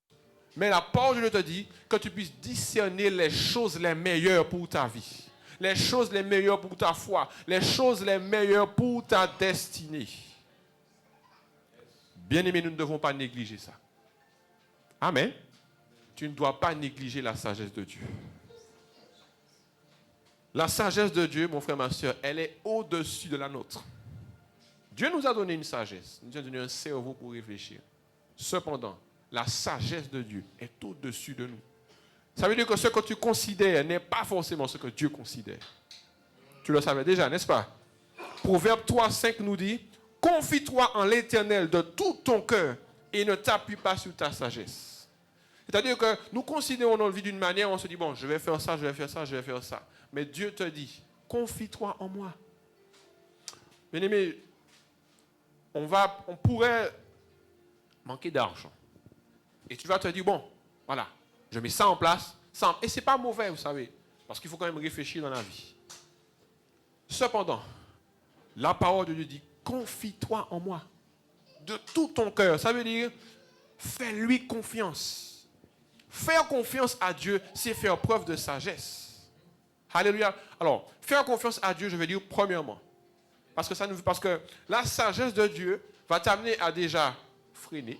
Mais la parole de Dieu te dit que tu puisses discerner les choses les meilleures pour ta vie. Les choses les meilleures pour ta foi. Les choses les meilleures pour ta destinée. Bien-aimés, nous ne devons pas négliger ça. Amen. Tu ne dois pas négliger la sagesse de Dieu. La sagesse de Dieu, mon frère, ma soeur, elle est au-dessus de la nôtre. Dieu nous a donné une sagesse. Il nous a donné un cerveau pour réfléchir. Cependant, la sagesse de Dieu est au-dessus de nous. Ça veut dire que ce que tu considères n'est pas forcément ce que Dieu considère. Tu le savais déjà, n'est-ce pas? Proverbe 3, 5 nous dit, confie-toi en l'Éternel de tout ton cœur et ne t'appuie pas sur ta sagesse. C'est-à-dire que nous considérons notre vie d'une manière, on se dit, bon, je vais faire ça, je vais faire ça, je vais faire ça. Mais Dieu te dit, confie-toi en moi. Bien-aimé, on pourrait manquer d'argent. Et tu vas te dire, bon, voilà, je mets ça en place. Et ce n'est pas mauvais, vous savez, parce qu'il faut quand même réfléchir dans la vie. Cependant, la parole de Dieu dit, confie-toi en moi. De tout ton cœur. Ça veut dire, fais-lui confiance. Faire confiance à Dieu, c'est faire preuve de sagesse. Alléluia. Alors, faire confiance à Dieu, je veux dire, premièrement, parce que la sagesse de Dieu va t'amener à déjà freiner,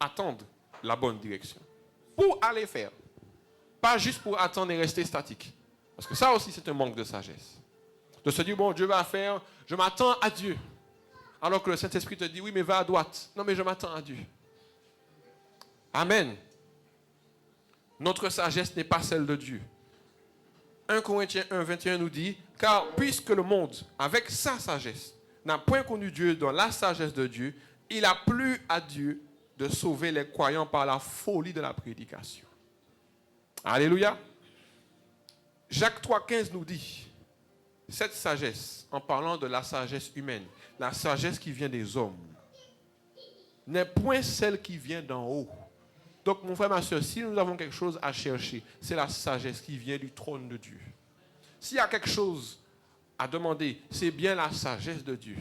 attendre la bonne direction. Pour aller faire. Pas juste pour attendre et rester statique. Parce que ça aussi, c'est un manque de sagesse. De se dire, bon, Dieu va faire, je m'attends à Dieu. Alors que le Saint-Esprit te dit, oui, mais va à droite. Non, mais je m'attends à Dieu. Amen. Notre sagesse n'est pas celle de Dieu. 1 Corinthiens 1, 21 nous dit, car puisque le monde, avec sa sagesse, n'a point connu Dieu dans la sagesse de Dieu, il a plu à Dieu de sauver les croyants par la folie de la prédication. Alléluia. Jacques 3, 15 nous dit, cette sagesse, en parlant de la sagesse humaine, la sagesse qui vient des hommes, n'est point celle qui vient d'en haut. Donc, mon frère, ma soeur, si nous avons quelque chose à chercher, c'est la sagesse qui vient du trône de Dieu. S'il y a quelque chose à demander, c'est bien la sagesse de Dieu.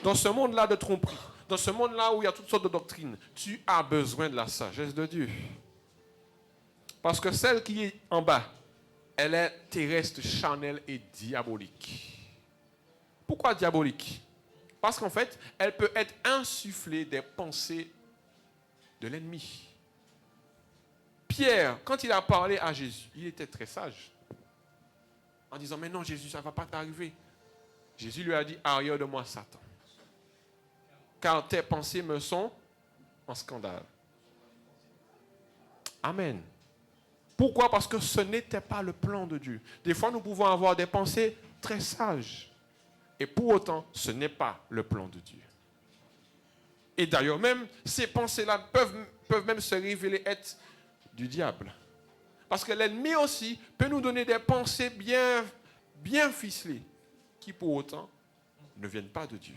Dans ce monde-là de tromperie, dans ce monde-là où il y a toutes sortes de doctrines, tu as besoin de la sagesse de Dieu. Parce que celle qui est en bas, elle est terrestre, charnelle et diabolique. Pourquoi diabolique? Parce qu'en fait, elle peut être insufflée des pensées de l'ennemi. Pierre, quand il a parlé à Jésus, il était très sage. En disant, mais non Jésus, ça ne va pas t'arriver. Jésus lui a dit, arrière de moi Satan. Car tes pensées me sont en scandale. Amen. Pourquoi? Parce que ce n'était pas le plan de Dieu. Des fois, nous pouvons avoir des pensées très sages. Et pour autant, ce n'est pas le plan de Dieu. Et d'ailleurs, même ces pensées-là peuvent même se révéler être du diable. Parce que l'ennemi aussi peut nous donner des pensées bien ficelées, qui pour autant ne viennent pas de Dieu.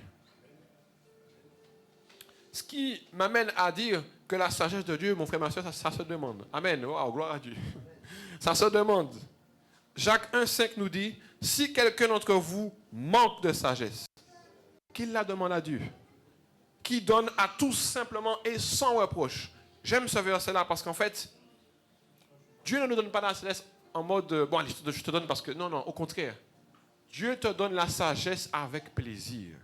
Ce qui m'amène à dire que la sagesse de Dieu, mon frère, ma soeur, ça se demande. Amen. Wow, gloire à Dieu. Ça se demande. Jacques 1,5 nous dit, si quelqu'un d'entre vous manque de sagesse, qu'il la demande à Dieu, qui donne à tous simplement et sans reproche. J'aime ce verset-là parce qu'en fait, Dieu ne nous donne pas la sagesse en mode, bon, allez, je te donne parce que, non, au contraire. Dieu te donne la sagesse avec plaisir.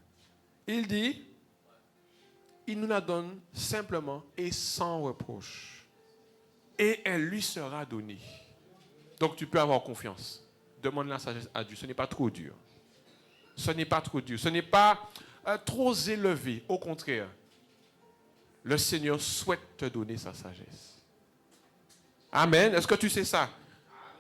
Il dit, il nous la donne simplement et sans reproche. Et elle lui sera donnée. Donc tu peux avoir confiance. Demande la sagesse à Dieu. Ce n'est pas trop dur. Ce n'est pas trop dur. Ce n'est pas trop élevé. Au contraire, le Seigneur souhaite te donner sa sagesse. Amen. Est-ce que tu sais ça?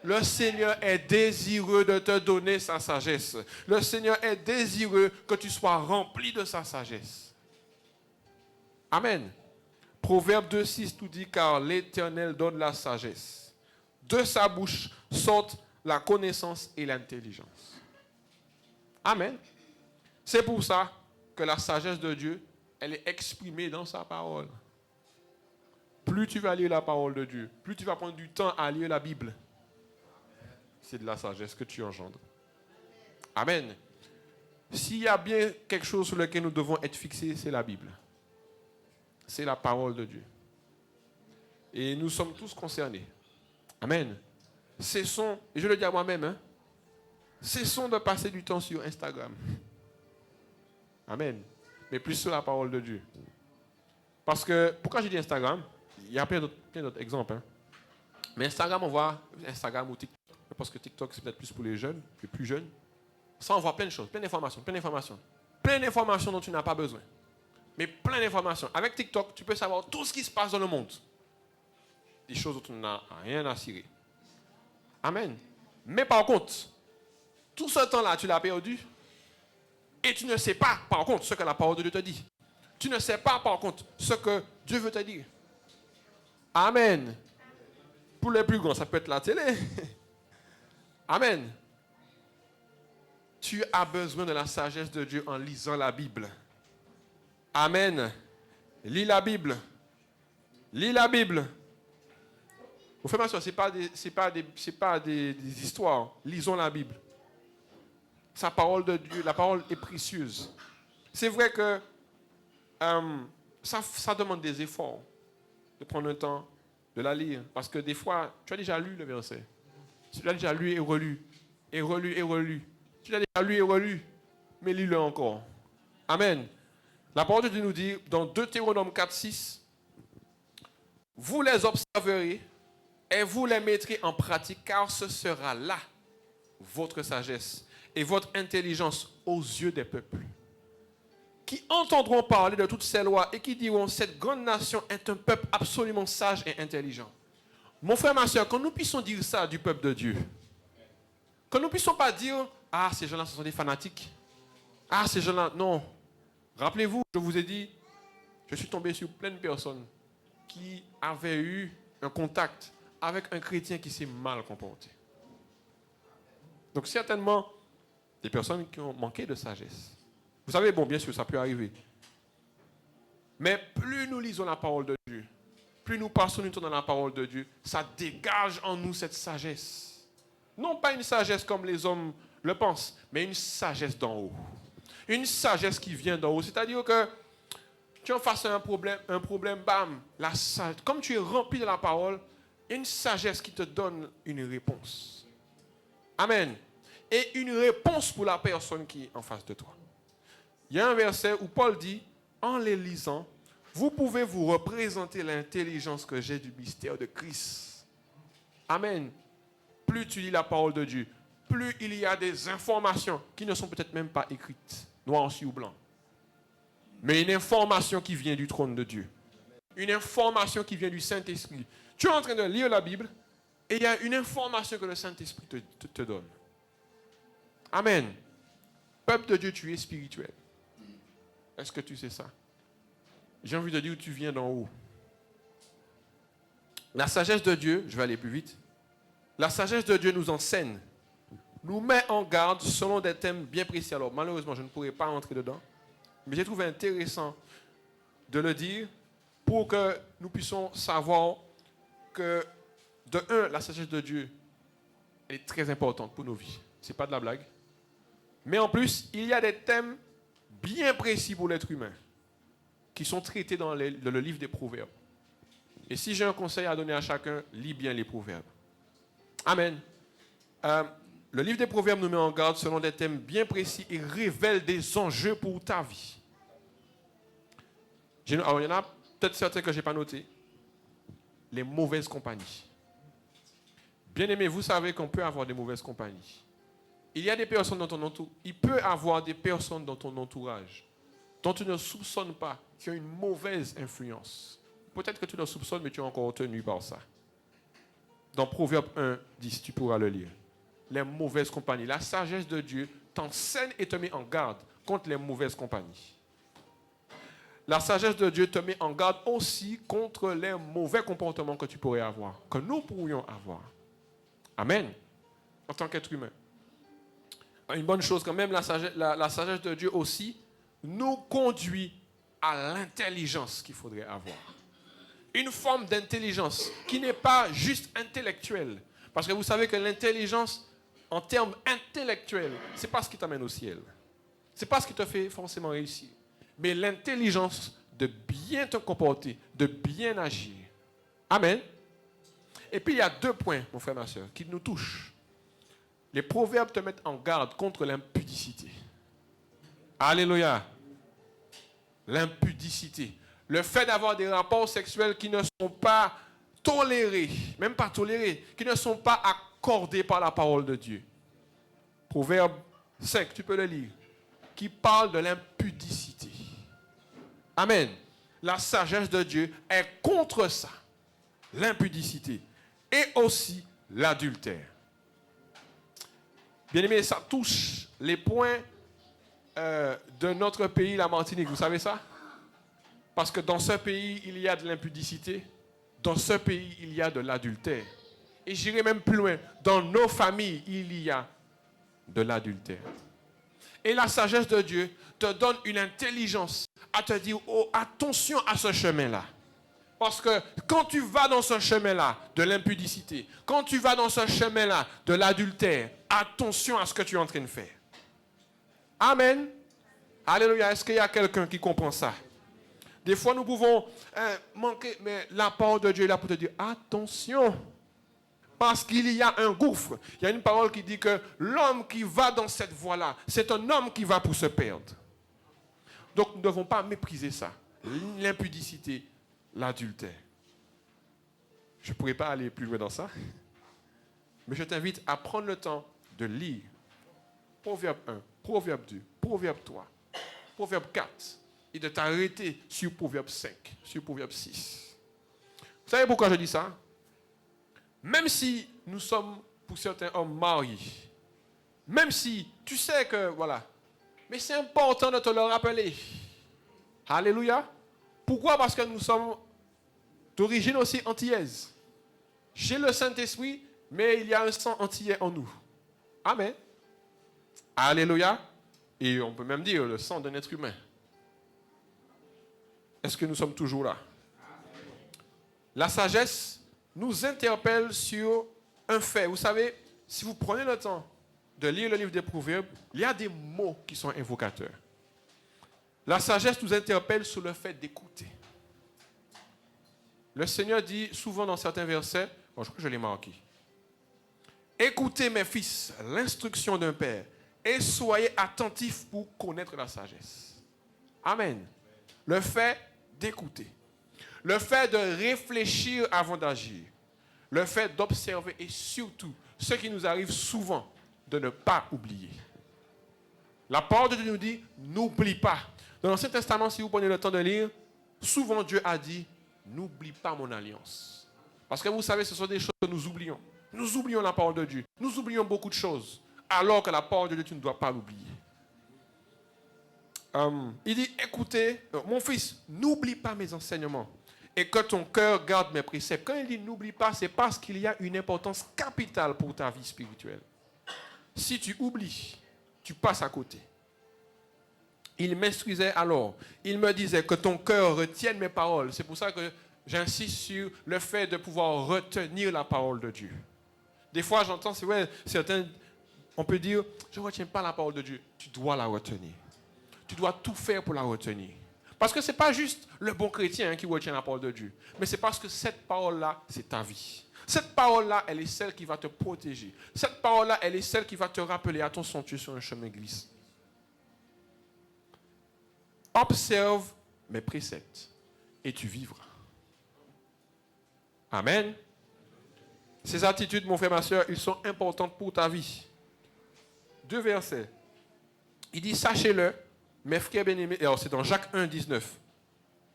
Le Seigneur est désireux de te donner sa sagesse. Le Seigneur est désireux que tu sois rempli de sa sagesse. Amen. Proverbe 2,6 nous dit, car l'Éternel donne la sagesse. De sa bouche sortent la connaissance et l'intelligence. Amen. C'est pour ça que la sagesse de Dieu, elle est exprimée dans sa parole. Plus tu vas lire la parole de Dieu, plus tu vas prendre du temps à lire la Bible, c'est de la sagesse que tu engendres. Amen. S'il y a bien quelque chose sur lequel nous devons être fixés, c'est la Bible. C'est la parole de Dieu. Et nous sommes tous concernés. Amen. Cessons, et je le dis à moi-même, cessons de passer du temps sur Instagram. Amen. Mais plus sur la parole de Dieu. Parce que, pourquoi j'ai dit Instagram? Il y a plein d'autres exemples. Mais Instagram, on voit Instagram ou TikTok. Parce que TikTok, c'est peut-être plus pour les jeunes, les plus jeunes. Ça, on voit plein de choses, plein d'informations. Plein d'informations dont tu n'as pas besoin. Mais plein d'informations. Avec TikTok, tu peux savoir tout ce qui se passe dans le monde. Des choses dont tu n'as rien à cirer. Amen. Mais par contre, tout ce temps-là, tu l'as perdu. Et tu ne sais pas, par contre, ce que la parole de Dieu te dit. Tu ne sais pas, par contre, ce que Dieu veut te dire. Amen. Pour les plus grands, ça peut être la télé. Amen. Tu as besoin de la sagesse de Dieu en lisant la Bible. Amen. Lis la Bible. Lis la Bible. Vous faites attention, ce n'est pas des histoires. Lisons la Bible. Sa parole de Dieu, la parole est précieuse. C'est vrai que ça demande des efforts de prendre le temps de la lire. Parce que des fois, tu as déjà lu le verset. Tu l'as déjà lu et relu. Et relu et relu. Tu l'as déjà lu et relu. Mais lis-le encore. Amen. La parole de Dieu nous dit dans Deutéronome 4,6, vous les observerez et vous les mettrez en pratique, car ce sera là votre sagesse et votre intelligence aux yeux des peuples, qui entendront parler de toutes ces lois et qui diront, cette grande nation est un peuple absolument sage et intelligent. Mon frère, ma soeur, quand nous puissions dire ça du peuple de Dieu, quand nous ne puissions pas dire, ah, ces gens-là, ce sont des fanatiques. Ah, ces gens-là, non. Rappelez-vous, je vous ai dit, je suis tombé sur plein de personnes qui avaient eu un contact avec un chrétien qui s'est mal comporté. Donc certainement, des personnes qui ont manqué de sagesse. Vous savez, bon, bien sûr, ça peut arriver. Mais plus nous lisons la parole de Dieu, plus nous passons du temps dans la parole de Dieu, ça dégage en nous cette sagesse. Non pas une sagesse comme les hommes le pensent, mais une sagesse d'en haut. Une sagesse qui vient d'en haut. C'est-à-dire que tu en fasses un problème, bam, comme tu es rempli de la parole, il y a une sagesse qui te donne une réponse. Amen. Et une réponse pour la personne qui est en face de toi. Il y a un verset où Paul dit, en les lisant, vous pouvez vous représenter l'intelligence que j'ai du mystère de Christ. Amen. Plus tu lis la parole de Dieu, plus il y a des informations qui ne sont peut-être même pas écrites, noir sur blanc. Mais une information qui vient du trône de Dieu. Une information qui vient du Saint-Esprit. Tu es en train de lire la Bible et il y a une information que le Saint-Esprit te donne. Amen. Peuple de Dieu, tu es spirituel. Est-ce que tu sais ça? J'ai envie de dire où tu viens d'en haut. La sagesse de Dieu, je vais aller plus vite. La sagesse de Dieu nous enseigne, nous met en garde selon des thèmes bien précis. Alors malheureusement, je ne pourrai pas entrer dedans, mais j'ai trouvé intéressant de le dire pour que nous puissions savoir que, de un, la sagesse de Dieu elle est très importante pour nos vies. Ce n'est pas de la blague. Mais en plus, il y a des thèmes bien précis pour l'être humain qui sont traités dans le livre des Proverbes. Et si j'ai un conseil à donner à chacun, lis bien les Proverbes. Amen. Le livre des Proverbes nous met en garde selon des thèmes bien précis et révèle des enjeux pour ta vie. Alors, il y en a peut-être certains que je n'ai pas notés. Les mauvaises compagnies. Bien-aimés, vous savez qu'on peut avoir des mauvaises compagnies. Il y a des personnes dans ton entourage. Il peut y avoir des personnes dans ton entourage dont tu ne soupçonnes pas qui ont une mauvaise influence. Peut-être que tu le soupçonnes, mais tu es encore tenu par ça. Dans Proverbe 1, 10, tu pourras le lire. Les mauvaises compagnies. La sagesse de Dieu t'enseigne et te met en garde contre les mauvaises compagnies. La sagesse de Dieu te met en garde aussi contre les mauvais comportements que tu pourrais avoir, que nous pourrions avoir. Amen. En tant qu'être humain. Une bonne chose quand même, la sagesse de Dieu aussi nous conduit à l'intelligence qu'il faudrait avoir. Une forme d'intelligence qui n'est pas juste intellectuelle. Parce que vous savez que l'intelligence, en termes intellectuels, ce n'est pas ce qui t'amène au ciel. Ce n'est pas ce qui te fait forcément réussir. Mais l'intelligence de bien te comporter, de bien agir. Amen. Et puis il y a 2 points, mon frère, ma soeur, qui nous touchent. Les proverbes te mettent en garde contre l'impudicité. Alléluia. L'impudicité. Le fait d'avoir des rapports sexuels qui ne sont pas tolérés, même pas tolérés, qui ne sont pas accordés par la parole de Dieu. Proverbe 5, tu peux le lire, qui parle de l'impudicité. Amen. La sagesse de Dieu est contre ça. L'impudicité. Et aussi l'adultère. Bien-aimés, ça touche les points de notre pays, la Martinique. Vous savez ça? Parce que dans ce pays, il y a de l'impudicité. Dans ce pays, il y a de l'adultère. Et j'irai même plus loin. Dans nos familles, il y a de l'adultère. Et la sagesse de Dieu te donne une intelligence à te dire, oh, attention à ce chemin-là. Parce que quand tu vas dans ce chemin-là de l'impudicité, quand tu vas dans ce chemin-là de l'adultère, attention à ce que tu es en train de faire. Amen. Alléluia. Est-ce qu'il y a quelqu'un qui comprend ça? Des fois, nous pouvons manquer, mais la parole de Dieu est là pour te dire, attention. Parce qu'il y a un gouffre. Il y a une parole qui dit que l'homme qui va dans cette voie-là, c'est un homme qui va pour se perdre. Donc, nous ne devons pas mépriser ça. L'impudicité, l'adultère. Je ne pourrais pas aller plus loin dans ça. Mais je t'invite à prendre le temps de lire Proverbe 1, Proverbe 2, Proverbe 3, Proverbe 4 et de t'arrêter sur Proverbe 5, sur Proverbe 6. Vous savez pourquoi je dis ça? Même si nous sommes, pour certains hommes, mariés, même si tu sais que, voilà, mais c'est important de te le rappeler. Alléluia. Pourquoi? Parce que nous sommes d'origine aussi antillaise. J'ai le Saint-Esprit, mais il y a un sang antillais en nous. Amen. Alléluia. Et on peut même dire le sang d'un être humain. Est-ce que nous sommes toujours là? La sagesse nous interpelle sur un fait. Vous savez, si vous prenez le temps de lire le livre des Proverbes, il y a des mots qui sont invocateurs. La sagesse nous interpelle sur le fait d'écouter. Le Seigneur dit souvent dans certains versets, bon, je crois que je l'ai marqué, écoutez mes fils, l'instruction d'un père, et soyez attentifs pour connaître la sagesse. Amen. Le fait d'écouter. Le fait de réfléchir avant d'agir. Le fait d'observer et surtout, ce qui nous arrive souvent, de ne pas oublier. La parole de Dieu nous dit, n'oublie pas. Dans l'Ancien Testament, si vous prenez le temps de lire, souvent Dieu a dit, n'oublie pas mon alliance. Parce que vous savez, ce sont des choses que nous oublions. Nous oublions la parole de Dieu. Nous oublions beaucoup de choses. Alors que la parole de Dieu, tu ne dois pas l'oublier. Il dit, écoutez, mon fils, n'oublie pas mes enseignements et que ton cœur garde mes préceptes. Quand il dit n'oublie pas, c'est parce qu'il y a une importance capitale pour ta vie spirituelle. Si tu oublies, tu passes à côté. Il m'instruisait alors. Il me disait que ton cœur retienne mes paroles. C'est pour ça que j'insiste sur le fait de pouvoir retenir la parole de Dieu. Des fois, j'entends, c'est vrai, certains, on peut dire, je ne retiens pas la parole de Dieu. Tu dois la retenir. Tu dois tout faire pour la retenir. Parce que ce n'est pas juste le bon chrétien qui retient la parole de Dieu. Mais c'est parce que cette parole-là, c'est ta vie. Cette parole-là, elle est celle qui va te protéger. Cette parole-là, elle est celle qui va te rappeler, attention, tu es sur un chemin glisse. Observe mes préceptes et tu vivras. Amen. Ces attitudes, mon frère, ma soeur, ils sont importantes pour ta vie. 2 versets. Il dit, sachez-le, mes frères bien-aimés, et alors c'est dans Jacques 1, 19,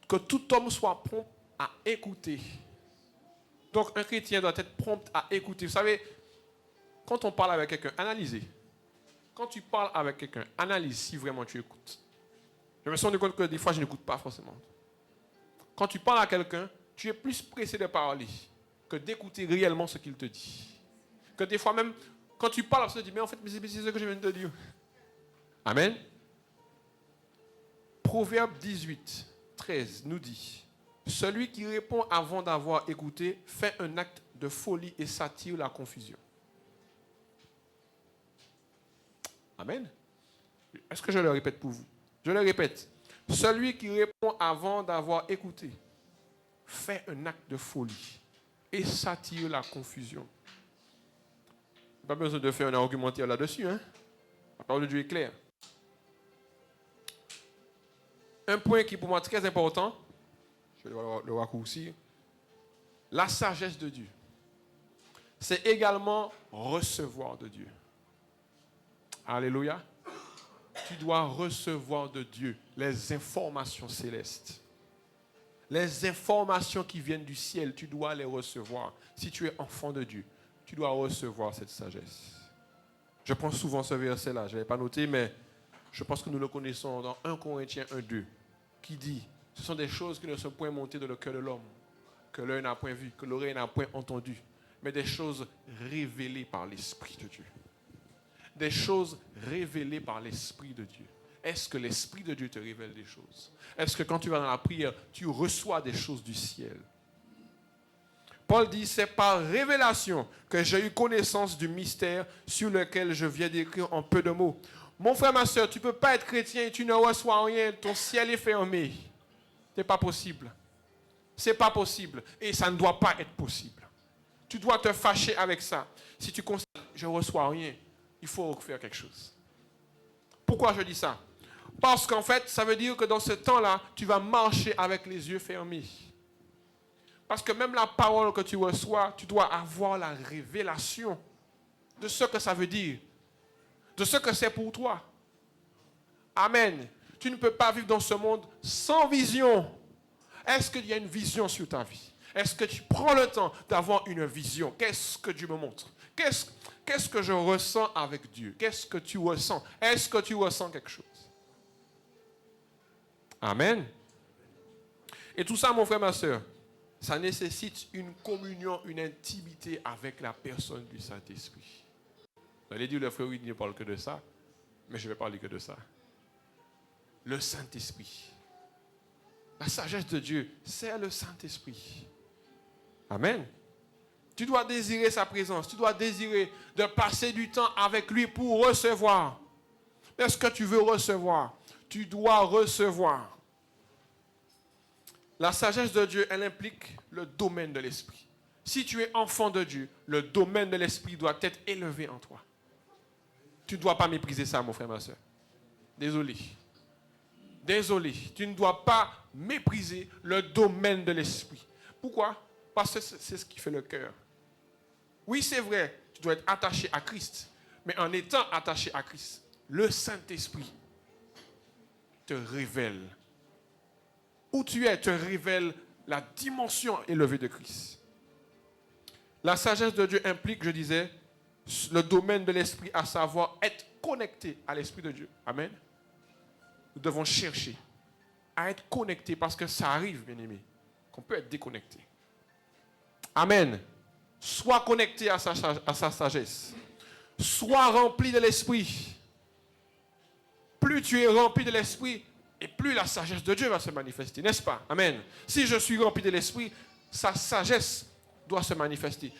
que tout homme soit prompt à écouter. Donc un chrétien doit être prompt à écouter. Vous savez, quand on parle avec quelqu'un, analysez. Quand tu parles avec quelqu'un, analyse si vraiment tu écoutes. Je me suis rendu compte que des fois, je n'écoute pas forcément. Quand tu parles à quelqu'un, tu es plus pressé de parler que d'écouter réellement ce qu'il te dit. Que des fois même, quand tu parles, tu te dis, mais en fait, c'est ce que je viens de te dire. Amen. Proverbe 18, 13 nous dit, celui qui répond avant d'avoir écouté fait un acte de folie et s'attire la confusion. Amen. Est-ce que je le répète pour vous? Je le répète. Celui qui répond avant d'avoir écouté fait un acte de folie et s'attire la confusion. Pas besoin de faire un argumentaire là-dessus. Hein? La parole de Dieu est claire. Un point qui est pour moi très important, je vais le raccourcir, la sagesse de Dieu. C'est également recevoir de Dieu. Alléluia. Tu dois recevoir de Dieu les informations célestes. Les informations qui viennent du ciel, tu dois les recevoir. Si tu es enfant de Dieu, tu dois recevoir cette sagesse. Je prends souvent ce verset-là, je ne l'ai pas noté, mais je pense que nous le connaissons dans 1 Corinthiens 1:2, qui dit, ce sont des choses qui ne sont point montées dans le cœur de l'homme, que l'œil n'a point vu, que l'oreille n'a point entendu, mais des choses révélées par l'Esprit de Dieu. Des choses révélées par l'Esprit de Dieu. Est-ce que l'Esprit de Dieu te révèle des choses? Est-ce que quand tu vas dans la prière, tu reçois des choses du ciel? Paul dit, c'est par révélation que j'ai eu connaissance du mystère sur lequel je viens d'écrire en peu de mots. Mon frère, ma soeur, tu ne peux pas être chrétien et tu ne reçois rien, ton ciel est fermé. Ce n'est pas possible. Ce n'est pas possible. Et ça ne doit pas être possible. Tu dois te fâcher avec ça. Si tu constates, je ne reçois rien, il faut faire quelque chose. Pourquoi je dis ça? Parce qu'en fait, ça veut dire que dans ce temps-là, tu vas marcher avec les yeux fermés. Parce que même la parole que tu reçois, tu dois avoir la révélation de ce que ça veut dire, de ce que c'est pour toi. Amen. Tu ne peux pas vivre dans ce monde sans vision. Est-ce qu'il y a une vision sur ta vie? Est-ce que tu prends le temps d'avoir une vision? Qu'est-ce que Dieu me montre? Qu'est-ce que je ressens avec Dieu? Qu'est-ce que tu ressens? Est-ce que tu ressens quelque chose? Amen. Et tout ça, mon frère, ma soeur, ça nécessite une communion, une intimité avec la personne du Saint-Esprit. Vous allez dire, le frère, oui, il ne parle que de ça, mais je ne vais parler que de ça. Le Saint-Esprit. La sagesse de Dieu, c'est le Saint-Esprit. Amen. Tu dois désirer sa présence. Tu dois désirer de passer du temps avec lui pour recevoir. Est-ce que tu veux recevoir? Tu dois recevoir. La sagesse de Dieu, elle implique le domaine de l'esprit. Si tu es enfant de Dieu, le domaine de l'esprit doit être élevé en toi. Tu ne dois pas mépriser ça, mon frère, ma soeur. Désolé. désolé, tu ne dois pas mépriser le domaine de l'esprit. Pourquoi? Parce que c'est ce qui fait le cœur. Oui, c'est vrai, tu dois être attaché à Christ. Mais en étant attaché à Christ, le Saint-Esprit te révèle. Où tu es, te révèle la dimension élevée de Christ. La sagesse de Dieu implique, je disais, le domaine de l'esprit, à savoir être connecté à l'esprit de Dieu. Amen. Nous devons chercher à être connectés parce que ça arrive, bien aimé, qu'on peut être déconnecté. Amen. Sois connecté à sa sagesse. Sois rempli de l'esprit. Plus tu es rempli de l'esprit, et plus la sagesse de Dieu va se manifester, n'est-ce pas? Amen. Si je suis rempli de l'esprit, sa sagesse doit se manifester.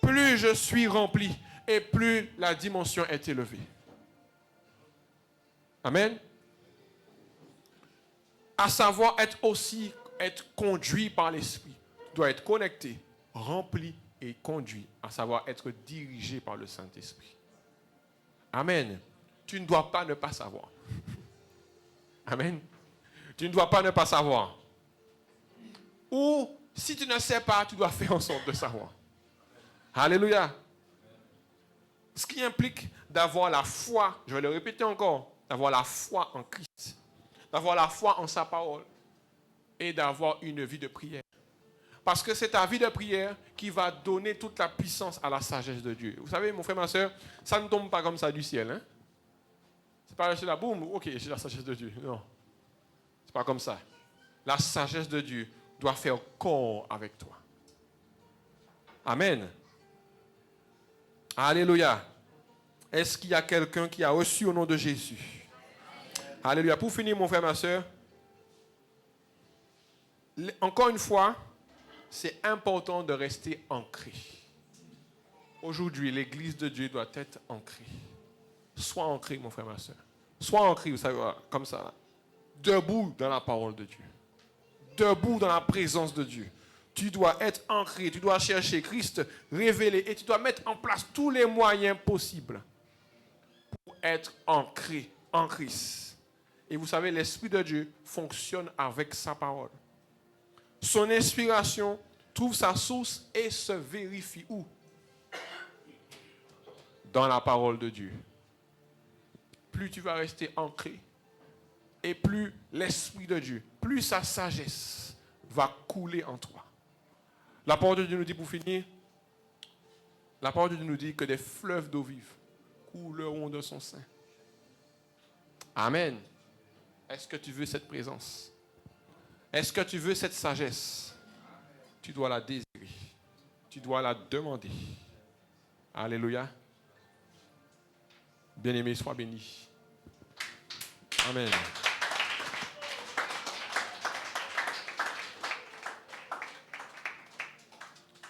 Plus je suis rempli, et plus la dimension est élevée. Amen. À savoir être conduit par l'esprit. Tu dois être connecté, rempli et conduit. À savoir être dirigé par le Saint-Esprit. Amen. Tu ne dois pas ne pas savoir. Amen. Tu ne dois pas ne pas savoir. Ou si tu ne sais pas, tu dois faire en sorte de savoir. Alléluia. Ce qui implique d'avoir la foi, je vais le répéter encore, d'avoir la foi en Christ, d'avoir la foi en sa parole et d'avoir une vie de prière. Parce que c'est ta vie de prière qui va donner toute la puissance à la sagesse de Dieu. Vous savez, mon frère, ma soeur, ça ne tombe pas comme ça du ciel. Hein? C'est pas là, boum, ok, j'ai la sagesse de Dieu. Non. C'est pas comme ça. La sagesse de Dieu doit faire corps avec toi. Amen. Alléluia. Est-ce qu'il y a quelqu'un qui a reçu au nom de Jésus? Alléluia. Pour finir, mon frère, ma soeur, encore une fois, c'est important de rester ancré. Aujourd'hui, l'Église de Dieu doit être ancrée. Sois ancré, mon frère, ma soeur. Sois ancré, vous savez, comme ça. Debout dans la parole de Dieu. Debout dans la présence de Dieu. Tu dois être ancré, tu dois chercher Christ révélé et tu dois mettre en place tous les moyens possibles pour être ancré en Christ. Et vous savez, l'Esprit de Dieu fonctionne avec sa parole. Son inspiration trouve sa source et se vérifie où? Dans la parole de Dieu. Plus tu vas rester ancré et plus l'Esprit de Dieu, plus sa sagesse va couler en toi. La parole de Dieu nous dit, pour finir, la parole de Dieu nous dit que des fleuves d'eau vive couleront de son sein. Amen. Est-ce que tu veux cette présence? Est-ce que tu veux cette sagesse? Tu dois la désirer. Tu dois la demander. Alléluia. Bien-aimé, sois béni. Amen.